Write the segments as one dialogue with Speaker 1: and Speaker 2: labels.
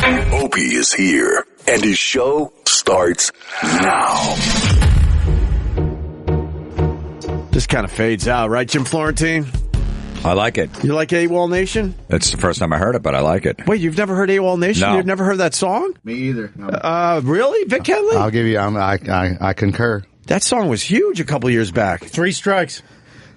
Speaker 1: Opie is here, and his show starts now.
Speaker 2: Just kind of fades out, right, Jim Florentine?
Speaker 3: I like it.
Speaker 2: You like AWOL Nation?
Speaker 3: It's the first time I heard it, but I like it.
Speaker 2: Wait, you've never heard AWOL Nation?
Speaker 3: No.
Speaker 2: You've never heard that song?
Speaker 4: Me either.
Speaker 2: Really? Vic Henley?
Speaker 4: I'll give you. I concur.
Speaker 2: That song was huge a couple years back.
Speaker 5: 3 strikes.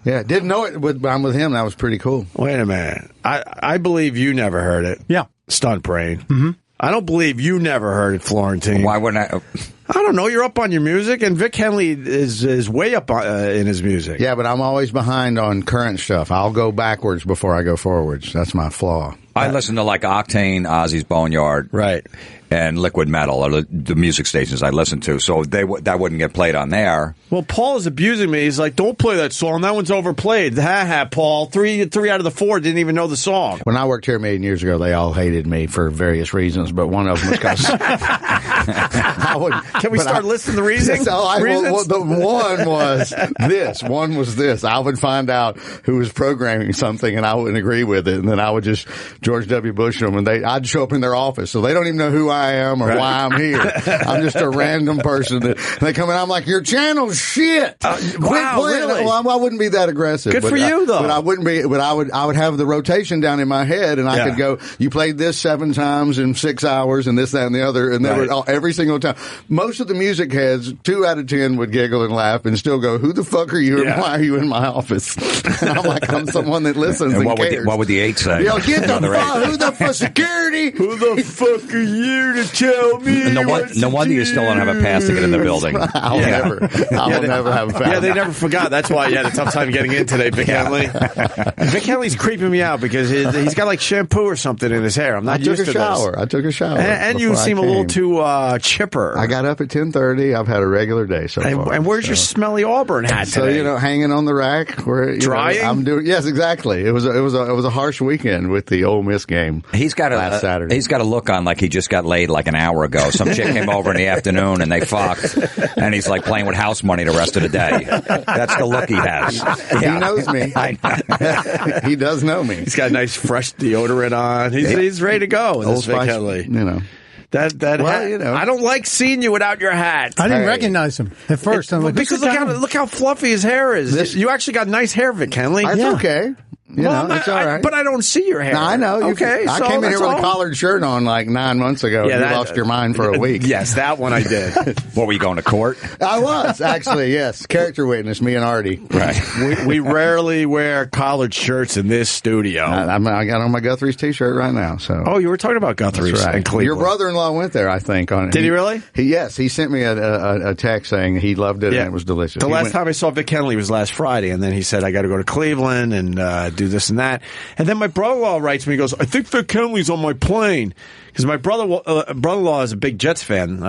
Speaker 4: Yeah, didn't know it, but I'm with him. That was pretty cool.
Speaker 2: Wait a minute. I believe you never heard it.
Speaker 5: Yeah.
Speaker 2: Stunt Brain. Mm-hmm. I don't believe you never heard it, Florentine.
Speaker 3: Why wouldn't I?
Speaker 2: I don't know. You're up on your music, and Vic Henley is way up in his music.
Speaker 4: Yeah, but I'm always behind on current stuff. I'll go backwards before I go forwards. That's my flaw.
Speaker 3: I listen to like Octane, Ozzy's Boneyard,
Speaker 2: Right.
Speaker 3: and Liquid Metal, or the music stations I listen to. So that wouldn't get played on there.
Speaker 2: Well, Paul is abusing me. He's like, don't play that song. That one's overplayed. Ha, Paul. Three out of the 4 didn't even know the song.
Speaker 4: When I worked here a million years ago, they all hated me for various reasons, but one of them was because
Speaker 2: Can we start listing the reasons?
Speaker 4: the one was this. One was this. I would find out who was programming something, and I wouldn't agree with it, and then I would just George W. Bush them, and I'd show up in their office, so they don't even know who I am or why I'm here. I'm just a random person. And they come in, I'm like, your channel's shit. Quit playing.
Speaker 2: Really?
Speaker 4: Well, I wouldn't be that aggressive.
Speaker 2: Good for you, though.
Speaker 4: But I wouldn't be. But I would have the rotation down in my head, and I could go. You played this 7 times in 6 hours, and this, that, and the other, and they were every single time. Most of the music heads, 2 out of 10 would giggle and laugh and still go, "Who the fuck are you? And why are you in my office?" And I'm like, I'm someone that listens and cares.
Speaker 3: What would the 8 say?
Speaker 4: Yo, get the fuck! Who the fuck security?
Speaker 2: Who the fuck are you to tell me?
Speaker 3: No wonder you still don't have a pass to get in the building.
Speaker 4: I will never have a pass.
Speaker 2: Yeah, they never forgot. That's why you had a tough time getting in today, Vic Henley. Vic Henley's creeping me out because he's got like shampoo or something in his hair. I'm not used to this.
Speaker 4: I took a shower.
Speaker 2: And you seem a little too chipper.
Speaker 4: I got up at 10:30. I've had a regular day so far.
Speaker 2: And where's your smelly Auburn hat today?
Speaker 4: So hanging on the rack. Where
Speaker 2: drying.
Speaker 4: I'm doing. Yes, exactly. It was a harsh weekend with the Ole Miss game.
Speaker 3: Last
Speaker 4: Saturday.
Speaker 3: He's got a look on like he just got laid like an hour ago. Some chick came over in the afternoon and they fucked, and he's like playing with house money the rest of the day. That's the look he has.
Speaker 4: He knows me. He does know me.
Speaker 2: He's got a nice fresh deodorant on. He's ready to go.
Speaker 4: Old Spice, Henley.
Speaker 2: That hat, I don't like seeing you without your hat.
Speaker 5: I didn't recognize him at first.
Speaker 2: Because look how fluffy his hair is. You actually got nice hair, Vic Henley.
Speaker 4: That's okay. It's all right.
Speaker 2: But I don't see your hair.
Speaker 4: No, I know.
Speaker 2: Okay,
Speaker 4: I came in here with a collared shirt on like 9 months ago. Yeah, you lost your mind for a week.
Speaker 2: Yes, that one I did.
Speaker 3: What, were you going to court?
Speaker 4: I was, actually, yes. Character witness, me and Artie.
Speaker 3: Right.
Speaker 2: We rarely wear collared shirts in this studio.
Speaker 4: I got on my Guthrie's T-shirt right now. So.
Speaker 2: Oh, you were talking about Guthrie's in Cleveland.
Speaker 4: Your brother-in-law went there, I think.
Speaker 2: Did he really?
Speaker 4: Yes, he sent me a text saying he loved it and it was delicious.
Speaker 2: The last time I saw Vic Henley was last Friday, and then he said, I got to go to Cleveland and do this and that. And then my brother-in-law writes me, he goes, I think Vic Henley's on my plane. Because my brother-in-law is a big Jets fan,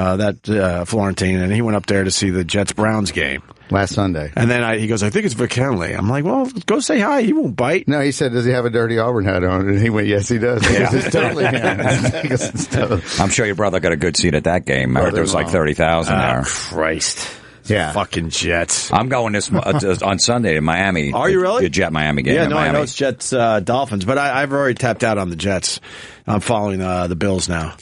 Speaker 2: Florentine, and he went up there to see the Jets-Browns game.
Speaker 4: Last Sunday.
Speaker 2: And then he goes, I think it's Vic Henley. I'm like, well, go say hi. He won't bite.
Speaker 4: No, he said, does he have a dirty Auburn hat on? And he went, yes, he does.
Speaker 3: Yeah.
Speaker 4: It's totally him.
Speaker 3: I'm sure your brother got a good seat at that game. I heard there was like 30,000 there.
Speaker 2: Christ.
Speaker 4: Yeah.
Speaker 2: Fucking Jets.
Speaker 3: I'm going this on Sunday to Miami.
Speaker 2: Are you really?
Speaker 3: The Jet Miami game.
Speaker 2: Yeah, no,
Speaker 3: Miami.
Speaker 2: I know it's Jets Dolphins, but I've already tapped out on the Jets. I'm following the Bills now.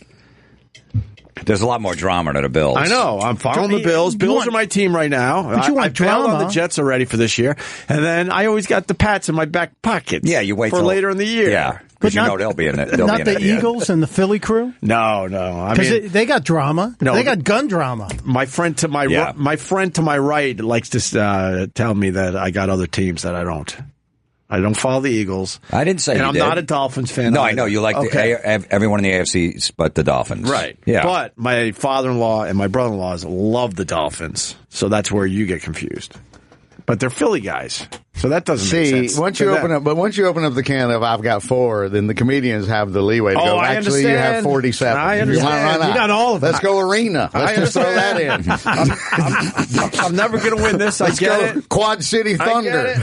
Speaker 3: There's a lot more drama to the Bills.
Speaker 2: I know. I'm following the Bills. Bills are my team right now.
Speaker 5: But you want
Speaker 2: drama
Speaker 5: drama
Speaker 2: on the Jets already for this year. And then I always got the Pats in my back pocket.
Speaker 3: Yeah, you wait
Speaker 2: for later in the year.
Speaker 3: Yeah. Because you know they'll be in it.
Speaker 5: Not the Eagles and the Philly crew?
Speaker 2: No.
Speaker 5: Because they got drama.
Speaker 2: No,
Speaker 5: they got gun drama.
Speaker 2: My friend to my right likes to tell me that I got other teams that I don't. I don't follow the Eagles.
Speaker 3: I didn't say
Speaker 2: and
Speaker 3: you
Speaker 2: I'm
Speaker 3: did.
Speaker 2: not a Dolphins fan.
Speaker 3: No,
Speaker 2: either.
Speaker 3: I know. You like everyone in the AFC but the Dolphins.
Speaker 2: Right.
Speaker 3: Yeah.
Speaker 2: But my father-in-law and my brother-in-laws love the Dolphins. So that's where you get confused. But they're Philly guys. So that doesn't make sense.
Speaker 4: Once you open up the can of I've got 4, then the comedians have the leeway to go, actually, you have 47.
Speaker 2: I understand.
Speaker 5: You got all of them.
Speaker 4: Let's go arena. Let's just throw that in.
Speaker 2: I'm never going to win this. I get it.
Speaker 4: Quad City Thunder.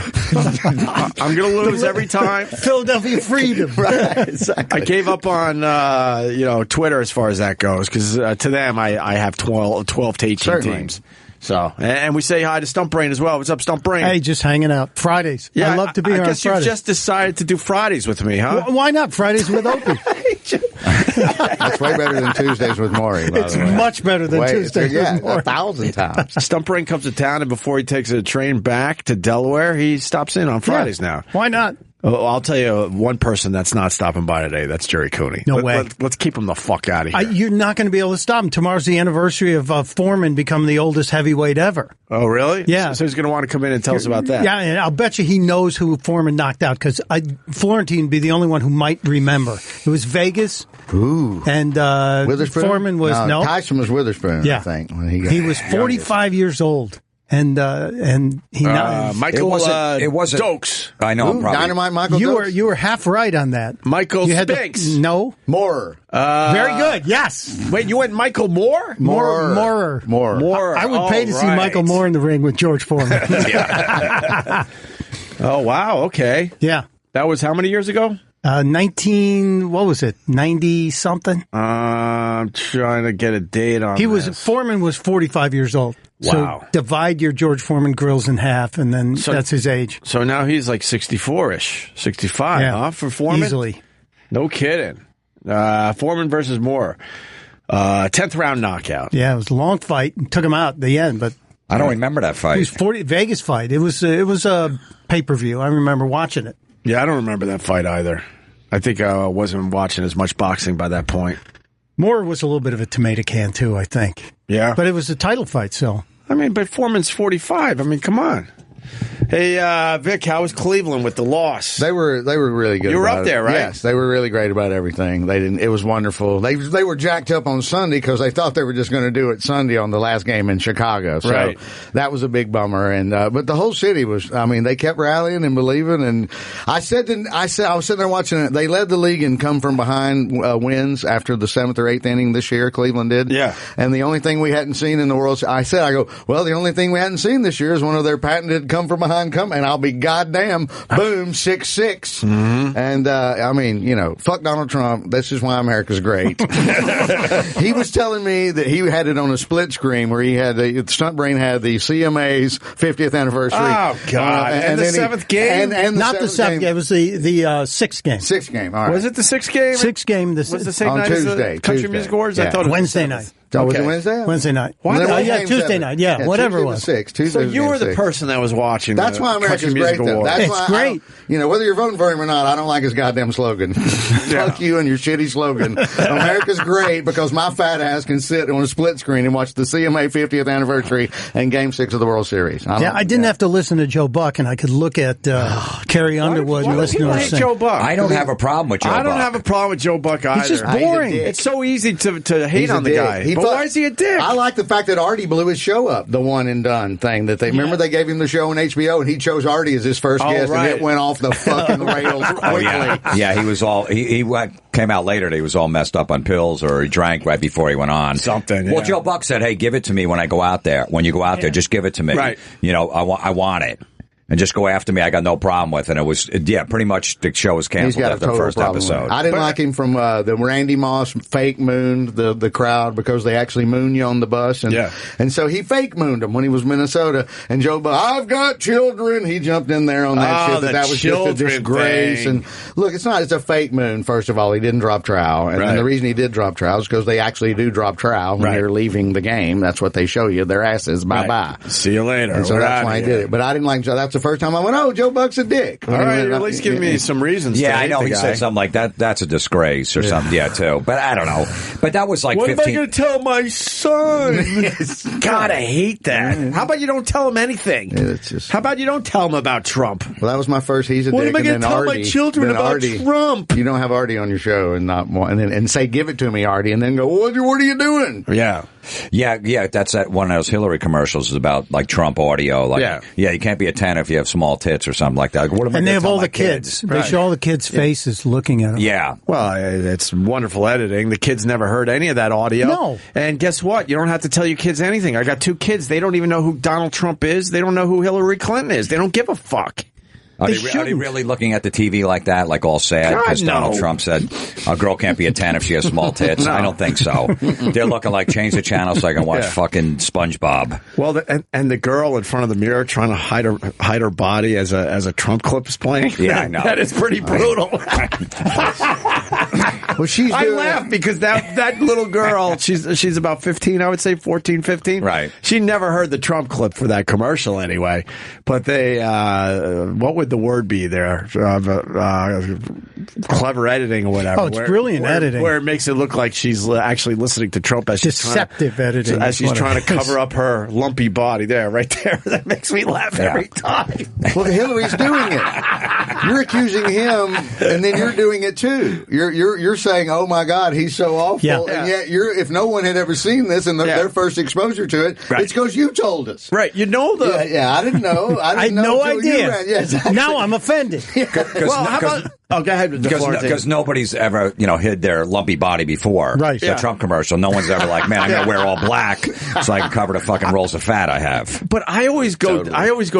Speaker 2: I'm going to lose every time.
Speaker 5: Philadelphia Freedom.
Speaker 4: Right, exactly.
Speaker 2: I gave up on Twitter as far as that goes because to them I have 12 to 18 teams. So, and we say hi to Stump Brain as well. What's up, Stump Brain?
Speaker 5: Hey, just hanging out. Fridays.
Speaker 2: Yeah,
Speaker 5: I love to be here on
Speaker 2: Fridays. I guess you've just decided to do Fridays with me, huh?
Speaker 5: Why not Fridays with Opie?
Speaker 2: imagine?
Speaker 4: That's way better than Tuesdays with Maury. By
Speaker 5: It's
Speaker 4: the way.
Speaker 5: much better than Tuesdays with Maury.
Speaker 4: 1,000 times.
Speaker 2: Stump Brain comes to town, and before he takes a train back to Delaware, he stops in on Fridays now.
Speaker 5: Why not?
Speaker 2: Oh, I'll tell you one person that's not stopping by today. That's Jerry Cooney.
Speaker 5: No way.
Speaker 2: Let's keep him the fuck out of here.
Speaker 5: You're not going to be able to stop him. Tomorrow's the anniversary of Foreman becoming the oldest heavyweight ever.
Speaker 2: Oh, really?
Speaker 5: Yeah.
Speaker 2: So he's going to want to come in and tell us about that.
Speaker 5: Yeah, and I'll bet you he knows who Foreman knocked out because Florentine would be the only one who might remember. It was Vegas.
Speaker 4: Ooh.
Speaker 5: And
Speaker 4: Witherspoon?
Speaker 5: Foreman was no.
Speaker 4: Tyson was Witherspoon,
Speaker 5: Yeah.
Speaker 4: I think. When he
Speaker 5: was 45 years old. And he
Speaker 2: Michael
Speaker 3: It wasn't
Speaker 2: Dokes.
Speaker 3: I know.
Speaker 4: Ooh,
Speaker 3: Probably.
Speaker 4: Dynamite Michael Dokes?
Speaker 5: you were half right on that.
Speaker 2: Michael
Speaker 5: You
Speaker 2: Spinks.
Speaker 5: no.
Speaker 4: More.
Speaker 5: Very good. Yes.
Speaker 2: Wait, you went Michael Moore?
Speaker 5: More. I would pay to see Michael Moore in the ring with George Foreman.
Speaker 2: Oh, wow. Okay.
Speaker 5: Yeah.
Speaker 2: That was how many years ago?
Speaker 5: 90 something?
Speaker 2: I'm trying to get a date on
Speaker 5: Foreman was 45 years old.
Speaker 2: Wow.
Speaker 5: So divide your George Foreman grills in half, and then that's his age.
Speaker 2: So now he's like 64-ish, 65, huh, for Foreman?
Speaker 5: Easily.
Speaker 2: No kidding. Foreman versus Moore. 10th round knockout.
Speaker 5: Yeah, it was a long fight. Took him out at the end, but
Speaker 3: I don't remember that fight.
Speaker 5: it was Vegas fight. It was a pay-per-view. I remember watching it.
Speaker 2: Yeah, I don't remember that fight either. I think I wasn't watching as much boxing by that point.
Speaker 5: Moore was a little bit of a tomato can, too, I think.
Speaker 2: Yeah.
Speaker 5: But it was a title fight, so.
Speaker 2: I mean, but Foreman's 45. I mean, come on. Hey, Vic, how was Cleveland with the loss?
Speaker 4: They were really good.
Speaker 2: You were
Speaker 4: about
Speaker 2: up there,
Speaker 4: it.
Speaker 2: right?
Speaker 4: Yes, they were really great about everything. It was wonderful. They were jacked up on Sunday because they thought they were just going to do it Sunday on the last game in Chicago. So
Speaker 2: right.
Speaker 4: That was a big bummer. And but the whole city was. I mean, they kept rallying and believing. And I was sitting there watching it. They led the league in come from behind wins after the 7th or 8th inning this year. Cleveland did.
Speaker 2: Yeah.
Speaker 4: And the only thing we hadn't seen in the world, the only thing we hadn't seen this year is one of their patented come from behind and I'll be goddamn, boom, 6-6. Mm-hmm. And, I mean, fuck Donald Trump. This is why America's great. He was telling me that he had it on a split screen where he had the Stunt Brain had the CMA's 50th anniversary.
Speaker 2: Oh, God. And the 7th game?
Speaker 4: And
Speaker 5: Not the 7th game. It was the 6th game.
Speaker 4: 6th game, all right.
Speaker 2: Was it the 6th game?
Speaker 5: 6th game.
Speaker 2: Was the same
Speaker 4: on
Speaker 2: night
Speaker 4: Tuesday,
Speaker 2: as the Country
Speaker 4: Tuesday.
Speaker 2: Music Awards?
Speaker 4: Yeah.
Speaker 2: I thought it was
Speaker 5: Wednesday
Speaker 2: the 7th.
Speaker 5: night.
Speaker 4: Oh, was it
Speaker 2: Okay.
Speaker 4: Wednesday?
Speaker 5: Wednesday night.
Speaker 2: Why
Speaker 4: There
Speaker 2: the-
Speaker 4: was
Speaker 5: yeah,
Speaker 4: game
Speaker 5: Tuesday
Speaker 4: 7.
Speaker 5: night. Yeah, whatever
Speaker 4: Tuesday
Speaker 5: it
Speaker 4: was
Speaker 5: was.
Speaker 4: 6. Tuesday
Speaker 2: So
Speaker 4: was
Speaker 2: you
Speaker 4: game
Speaker 2: were the
Speaker 4: 6.
Speaker 2: person that was watching
Speaker 4: That's
Speaker 2: the
Speaker 4: why America's
Speaker 2: Country
Speaker 4: great,
Speaker 2: Music
Speaker 4: though.
Speaker 2: Awards.
Speaker 4: That's
Speaker 5: It's
Speaker 4: why
Speaker 5: great.
Speaker 4: whether you're voting for him or not, I don't like his goddamn slogan. Fuck you and your shitty slogan. America's great because my fat ass can sit on a split screen and watch the CMA 50th anniversary and Game 6 of the World Series.
Speaker 5: I didn't have to listen to Joe Buck, and I could look at Carrie Underwood
Speaker 2: Why
Speaker 5: and
Speaker 2: do
Speaker 5: listen to
Speaker 2: people
Speaker 5: her
Speaker 2: hate
Speaker 5: sing.
Speaker 2: Joe Buck?
Speaker 3: I don't have a problem with Joe Buck.
Speaker 2: I don't have a problem with Joe Buck either.
Speaker 5: He's just
Speaker 4: He's a
Speaker 5: boring.
Speaker 4: dick.
Speaker 2: It's so easy to hate
Speaker 4: He's a
Speaker 2: on the
Speaker 4: dick.
Speaker 2: guy. But why is he a dick?
Speaker 4: I like the fact that Artie blew his show up, the one and done thing that they remember they gave him the show on HBO and he chose Artie as his first guest
Speaker 2: right.
Speaker 4: and it went off the fucking rails quickly.
Speaker 3: Oh, yeah, he was all he came out later that he was all messed up on pills or he drank right before he went on.
Speaker 2: Something.
Speaker 3: Well,
Speaker 2: Yeah.
Speaker 3: Joe Buck said, "Hey, give it to me when I go out there. When you go out there, just give it to me.
Speaker 2: Right.
Speaker 3: I want it." And just go after me. I got no problem with it. And it was, pretty much the show was
Speaker 4: He's
Speaker 3: canceled
Speaker 4: got a
Speaker 3: after the
Speaker 4: total
Speaker 3: first
Speaker 4: problem with it.
Speaker 3: episode.
Speaker 4: I didn't like him from the Randy Moss fake mooned the crowd because they actually moon you on the bus. And so he fake mooned him when he was Minnesota. And Joe Buck, I've got children. He jumped in there on that shit. That was just a
Speaker 2: children
Speaker 4: disgrace.
Speaker 2: thing.
Speaker 4: And look, it's a fake moon, first of all. He didn't drop trowel. And the reason he did drop trowel is because they actually do drop trowel when they're leaving the game. That's what they show you. Their asses. Bye-bye.
Speaker 2: See you later.
Speaker 4: And so that's why he did it. But I didn't like Joe. That's the first time I went, oh, Joe Buck's a dick.
Speaker 2: All right, at least give me some reasons.
Speaker 3: Yeah,
Speaker 2: to
Speaker 3: I
Speaker 2: hate
Speaker 3: know.
Speaker 2: the
Speaker 3: He
Speaker 2: guy.
Speaker 3: said something like that. That's a disgrace or something. Yeah, too. But I don't know. But that was like
Speaker 2: What
Speaker 3: 15.
Speaker 2: am I going to tell my son? God, I hate that. How about you don't tell him anything?
Speaker 4: It's just-
Speaker 2: How about you don't tell him about Trump?
Speaker 4: Well, that was my first. He's a
Speaker 2: What
Speaker 4: dick.
Speaker 2: am I
Speaker 4: and
Speaker 2: going to
Speaker 4: then
Speaker 2: tell
Speaker 4: Artie,
Speaker 2: my children
Speaker 4: then
Speaker 2: about
Speaker 4: Artie,
Speaker 2: Trump?
Speaker 4: You don't have Artie on your show and not one, and say give it to me, Artie, and then go, what are you doing?
Speaker 2: Yeah.
Speaker 3: Yeah, that's that one of those Hillary commercials is about like Trump audio. Like, yeah, you can't be a 10 if you have small tits or something like that. Like, what am I
Speaker 5: And they
Speaker 3: gonna
Speaker 5: have
Speaker 3: tell
Speaker 5: all
Speaker 3: my
Speaker 5: the kids. They show all the kids' faces looking at them.
Speaker 3: Yeah.
Speaker 2: Well, it's wonderful editing. The kids never heard any of that audio.
Speaker 5: No.
Speaker 2: And guess what? You don't have to tell your kids anything. I got 2 kids. They don't even know who Donald Trump is. They don't know who Hillary Clinton is. They don't give a fuck.
Speaker 3: Are they
Speaker 5: shouldn't.
Speaker 3: really looking at the TV like that, like all sad?
Speaker 2: God,
Speaker 3: Because Donald
Speaker 2: no.
Speaker 3: Trump said a girl can't be a 10 if she has small tits. I don't think so. They're looking like change the channel so I can watch fucking SpongeBob.
Speaker 2: Well, and the girl in front of the mirror trying to hide her body as a Trump clip is playing.
Speaker 3: Yeah, I know.
Speaker 2: That is pretty brutal.
Speaker 4: Well, she's
Speaker 2: I
Speaker 4: doing
Speaker 2: laugh because that little girl, she's about 15, I would say 14, 15.
Speaker 3: Right.
Speaker 2: She never heard the Trump clip for that commercial anyway. But they, what would the word be there? Clever editing or whatever.
Speaker 5: Oh, it's brilliant editing.
Speaker 2: Where it makes it look like she's actually listening to Trump as
Speaker 5: Deceptive editing.
Speaker 2: As she's trying to cover up her lumpy body. There, right there. That makes me laugh every time.
Speaker 4: Well, Hillary's doing it. You're accusing him, and then you're doing it too. You're saying, "Oh my God, he's so awful," and yet if no one had ever seen this and their first exposure to it, it's because you told us.
Speaker 2: Right? You know the.
Speaker 4: Yeah, I didn't know. I had
Speaker 5: no idea.
Speaker 4: Yes,
Speaker 5: now I'm offended.
Speaker 2: Well, how about? Oh, go ahead.
Speaker 3: Because nobody's ever, hid their lumpy body before.
Speaker 5: Right.
Speaker 3: The Trump commercial. No one's ever like, man, I'm going to wear all black so I can cover the fucking rolls of fat I have.
Speaker 2: But I always go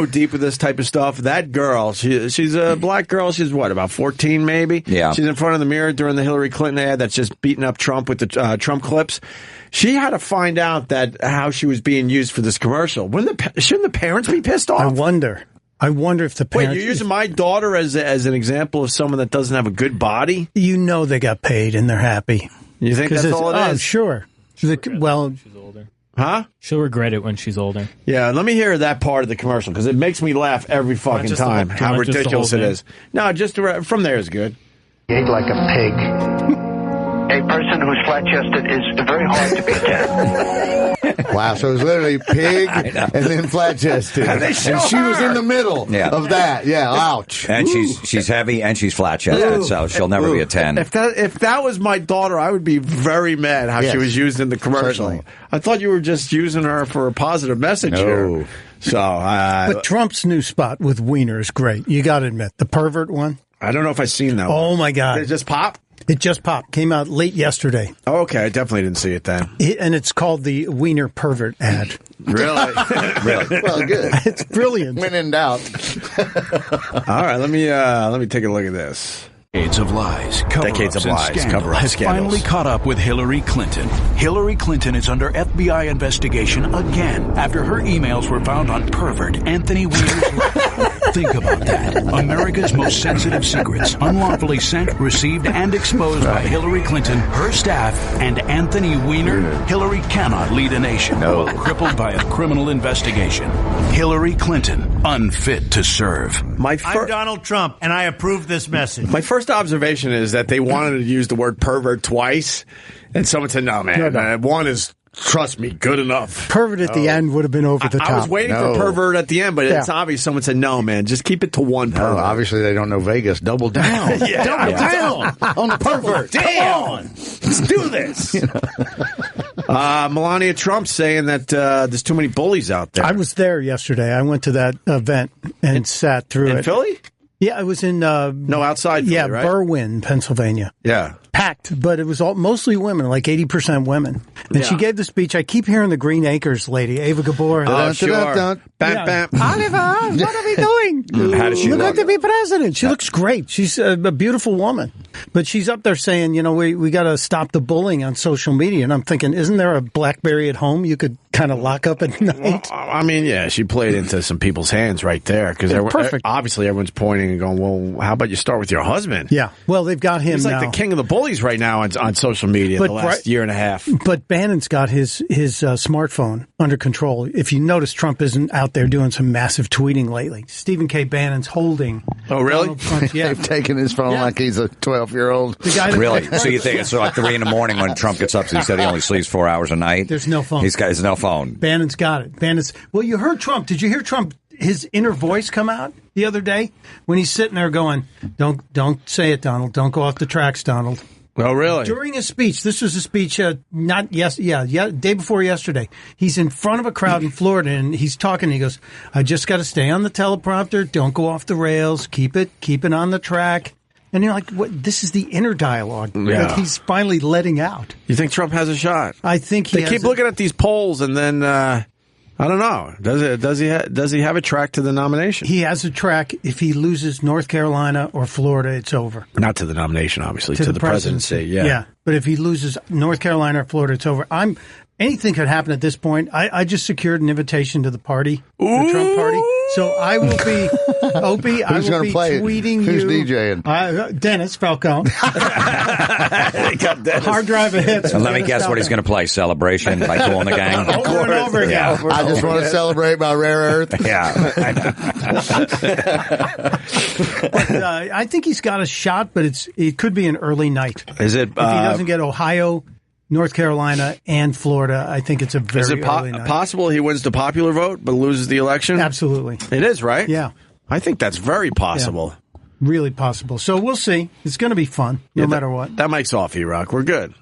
Speaker 2: deep with this type of stuff. That girl, she's a black girl. She's what, about 14 maybe?
Speaker 3: Yeah.
Speaker 2: She's in front of the mirror during the Hillary Clinton ad that's just beating up Trump with the Trump clips. She had to find out that how she was being used for this commercial. Shouldn't the parents be pissed off?
Speaker 5: I wonder if the parents...
Speaker 2: Wait, you're using my daughter as an example of someone that doesn't have a good body?
Speaker 5: You know they got paid and they're happy.
Speaker 2: You think that's all it is?
Speaker 5: Oh, sure. Well...
Speaker 6: She's older.
Speaker 2: Huh?
Speaker 6: She'll regret it when she's older.
Speaker 2: Yeah, let me hear that part of the commercial, because it makes me laugh every fucking time, how ridiculous it is. No, just from there is good.
Speaker 7: Ate like a pig. A person who's flat-chested is very hard to beat.
Speaker 4: Wow, so it was literally pig and then flat-chested. And she was in the middle of that. Yeah, ouch.
Speaker 3: And she's heavy and she's flat-chested, so she'll never be a 10.
Speaker 2: If that was my daughter, I would be very mad how she was used in the commercial.
Speaker 4: Certainly.
Speaker 2: I thought you were just using her for a positive message here. So,
Speaker 5: but Trump's new spot with Wiener is great. You got to admit. The pervert one.
Speaker 2: I don't know if I've seen that one.
Speaker 5: Oh, my God.
Speaker 2: Did it just pop?
Speaker 5: It just popped. Came out late yesterday.
Speaker 2: Oh, okay. I definitely didn't see it then.
Speaker 5: And it's called the Wiener pervert ad.
Speaker 2: Really?
Speaker 3: Really?
Speaker 4: Well, good.
Speaker 5: It's brilliant.
Speaker 4: When in doubt.
Speaker 2: All right. Let me take a look at this.
Speaker 8: Decades of lies, cover-ups, and scandal has finally caught up with Hillary Clinton. Hillary Clinton is under FBI investigation again after her emails were found on pervert Anthony Weiner's laptop. Think about that. America's most sensitive secrets, unlawfully sent, received, and exposed by Hillary Clinton, her staff, and Anthony Weiner. Hillary cannot lead a nation while crippled by a criminal investigation. Hillary Clinton, unfit to serve.
Speaker 9: I'm Donald Trump, and I approve this message.
Speaker 2: My first observation is that they wanted to use the word pervert twice, and someone said, no, man, one is, trust me, good enough.
Speaker 5: Pervert at the end would have been over the top.
Speaker 2: I was waiting for pervert at the end, but it's obvious someone said, no, man, just keep it to one pervert.
Speaker 4: Obviously, they don't know Vegas. Double down.
Speaker 2: Double down
Speaker 4: on the pervert.
Speaker 2: Damn. Let's do this. Melania Trump saying that there's too many bullies out there.
Speaker 5: I was there yesterday. I went to that event and sat through it.
Speaker 2: In Philly?
Speaker 5: Yeah, it was in...
Speaker 2: no, outside Philly, right?
Speaker 5: Berwyn, Pennsylvania.
Speaker 2: Yeah.
Speaker 5: Packed, but it was mostly women, like 80% women. And she gave the speech. I keep hearing the Green Acres lady, Ava Gabor.
Speaker 2: Oh, sure. Bam, bam.
Speaker 5: Oliver, what are we doing?
Speaker 3: How does she
Speaker 5: look to be president? She looks great. She's a beautiful woman. But she's up there saying, we got to stop the bullying on social media. And I'm thinking, isn't there a BlackBerry at home you could kind of lock up at night?
Speaker 2: Well, I mean, yeah, she played into some people's hands right there. Because obviously everyone's pointing and going, well, how about you start with your husband?
Speaker 5: Yeah. Well, they've got him
Speaker 2: He's like
Speaker 5: now.
Speaker 2: the king of the bullies right now on social media the last year and a half.
Speaker 5: But Bannon's got his smartphone under control. If you notice, Trump isn't out there doing some massive tweeting lately. Stephen K. Bannon's holding.
Speaker 2: Oh, really?
Speaker 5: Donald Trump. Yeah.
Speaker 4: They've taken his phone like he's a 12-year-old.
Speaker 3: Really? So you think it's like 3 a.m. when Trump gets up? So he said he only sleeps 4 hours a night.
Speaker 5: There's no phone.
Speaker 3: There's no phone.
Speaker 5: Bannon's got it. Well, you heard Trump. Did you hear Trump? His inner voice come out the other day when he's sitting there going, "Don't say it, Donald. Don't go off the tracks, Donald."
Speaker 2: Oh, really?
Speaker 5: During a speech, this was a speech day before yesterday. He's in front of a crowd in Florida, and he's talking. He goes, "I just got to stay on the teleprompter. Don't go off the rails. Keep it on the track." And you're like, "What? This is the inner dialogue that he's finally letting out."
Speaker 2: You think Trump has a shot?
Speaker 5: I think
Speaker 2: they keep looking at these polls, and then I don't know. Does he have a track to the nomination?
Speaker 5: He has a track. If he loses North Carolina or Florida, it's over.
Speaker 2: Not to the nomination, obviously, to the presidency. Yeah.
Speaker 5: But if he loses North Carolina or Florida, it's over. anything could happen at this point. I just secured an invitation to the party, the Trump party. So I will be, Opie, I will be tweeting
Speaker 4: Who's
Speaker 5: you.
Speaker 4: Who's DJing?
Speaker 5: Dennis Falcone. Hard drive of hits.
Speaker 3: And let me guess what he's going to play. Celebration by Kool and the Gang.
Speaker 5: Over and over again.
Speaker 3: Yeah.
Speaker 4: I just want to celebrate my rare earth.
Speaker 3: Yeah.
Speaker 5: But, I think he's got a shot, but it could be an early night.
Speaker 2: Is it?
Speaker 5: If he doesn't get Ohio, North Carolina, and Florida, I think it's a very early night.
Speaker 2: Possible he wins the popular vote but loses the election?
Speaker 5: Absolutely.
Speaker 2: It is, right?
Speaker 5: Yeah.
Speaker 2: I think that's very possible.
Speaker 5: Yeah. Really possible. So we'll see. It's going to be fun, no matter what.
Speaker 2: That mic's off, E-Rock. We're good.